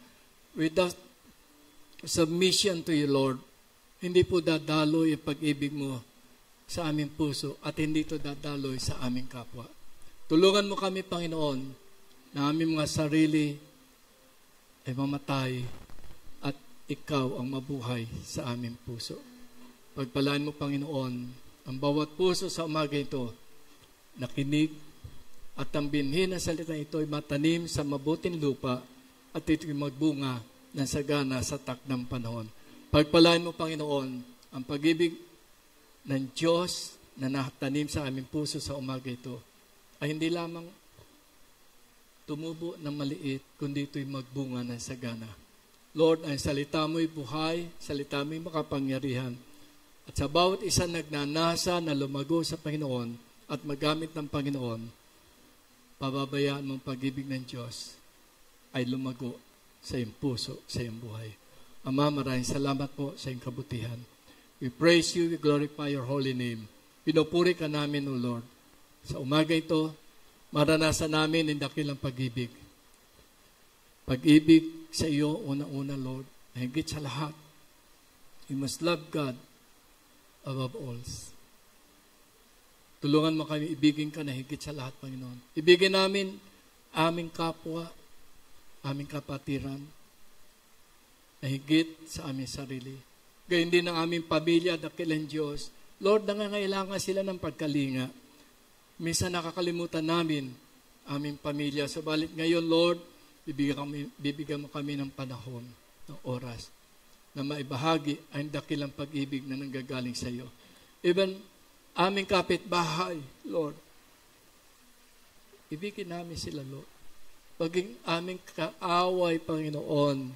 Without submission to you, Lord, hindi po dadaloy ang pag-ibig mo sa aming puso at hindi ito dadaloy sa aming kapwa. Tulungan mo kami, Panginoon, na aming mga sarili ay mamatay at ikaw ang mabuhay sa aming puso. Pagpalaan mo, Panginoon, ang bawat puso sa umaga ito, nakinig at ang binhi na salita ito ay matanim sa mabuting lupa at ito'y magbunga ng sagana sa takdang panahon. Pagpalaan mo, Panginoon, ang pag-ibig ng Diyos na natanim sa aming puso sa umaga ito ay hindi lamang tumubo ng maliit, kundi ito'y magbunga ng sagana. Lord, ang salita mo'y buhay, salita mo'y makapangyarihan. At sa bawat isa nagnanasa na lumago sa Panginoon at magamit ng Panginoon, pababayaan mong pag-ibig ng Diyos ay lumago sa iyong puso, sa iyong buhay. Ama, maraming salamat po sa iyong kabutihan. We praise you, we glorify your holy name. Pinupuri ka namin, O Lord. Sa umaga ito, maranasan namin ang dakilang pag-ibig. Pag-ibig sa iyo, una-una, Lord, na higit sa lahat. We must love God above all. Tulungan mo kami, ibigin ka na higit sa lahat, Panginoon. Ibigin namin aming kapwa, aming kapatiran, na higit sa aming sarili. Gayun din ang aming pamilya, dakilang Diyos. Lord, nangangailangan sila ng pagkalinga. Minsan nakakalimutan namin aming pamilya. Subalit ngayon, Lord, bibigyan mo kami ng panahon, ng oras, na maibahagi ang dakilang pag-ibig na nanggagaling sa iyo. Even aming kapitbahay, Lord, ibigin namin sila, Lord. Paging aming kaaway, Panginoon,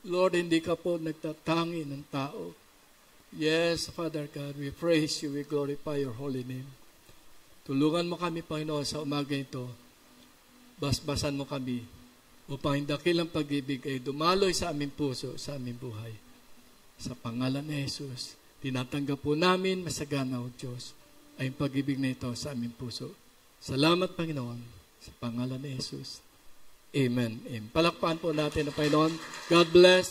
Lord, hindi ka po nagtatangi ng tao. Yes, Father God, we praise you, we glorify your holy name. Tulungan mo kami, Panginoon, sa umaga ito. Basbasan mo kami upang dakilang pag-ibig ay dumaloy sa aming puso, sa aming buhay. Sa pangalan ni Jesus, tinatanggap po namin masagana, O Diyos, ay pag-ibig na ito sa aming puso. Salamat, Panginoon, sa pangalan ni Jesus. Amen. Amen. Palakpakan po natin ang Panginoon. God bless.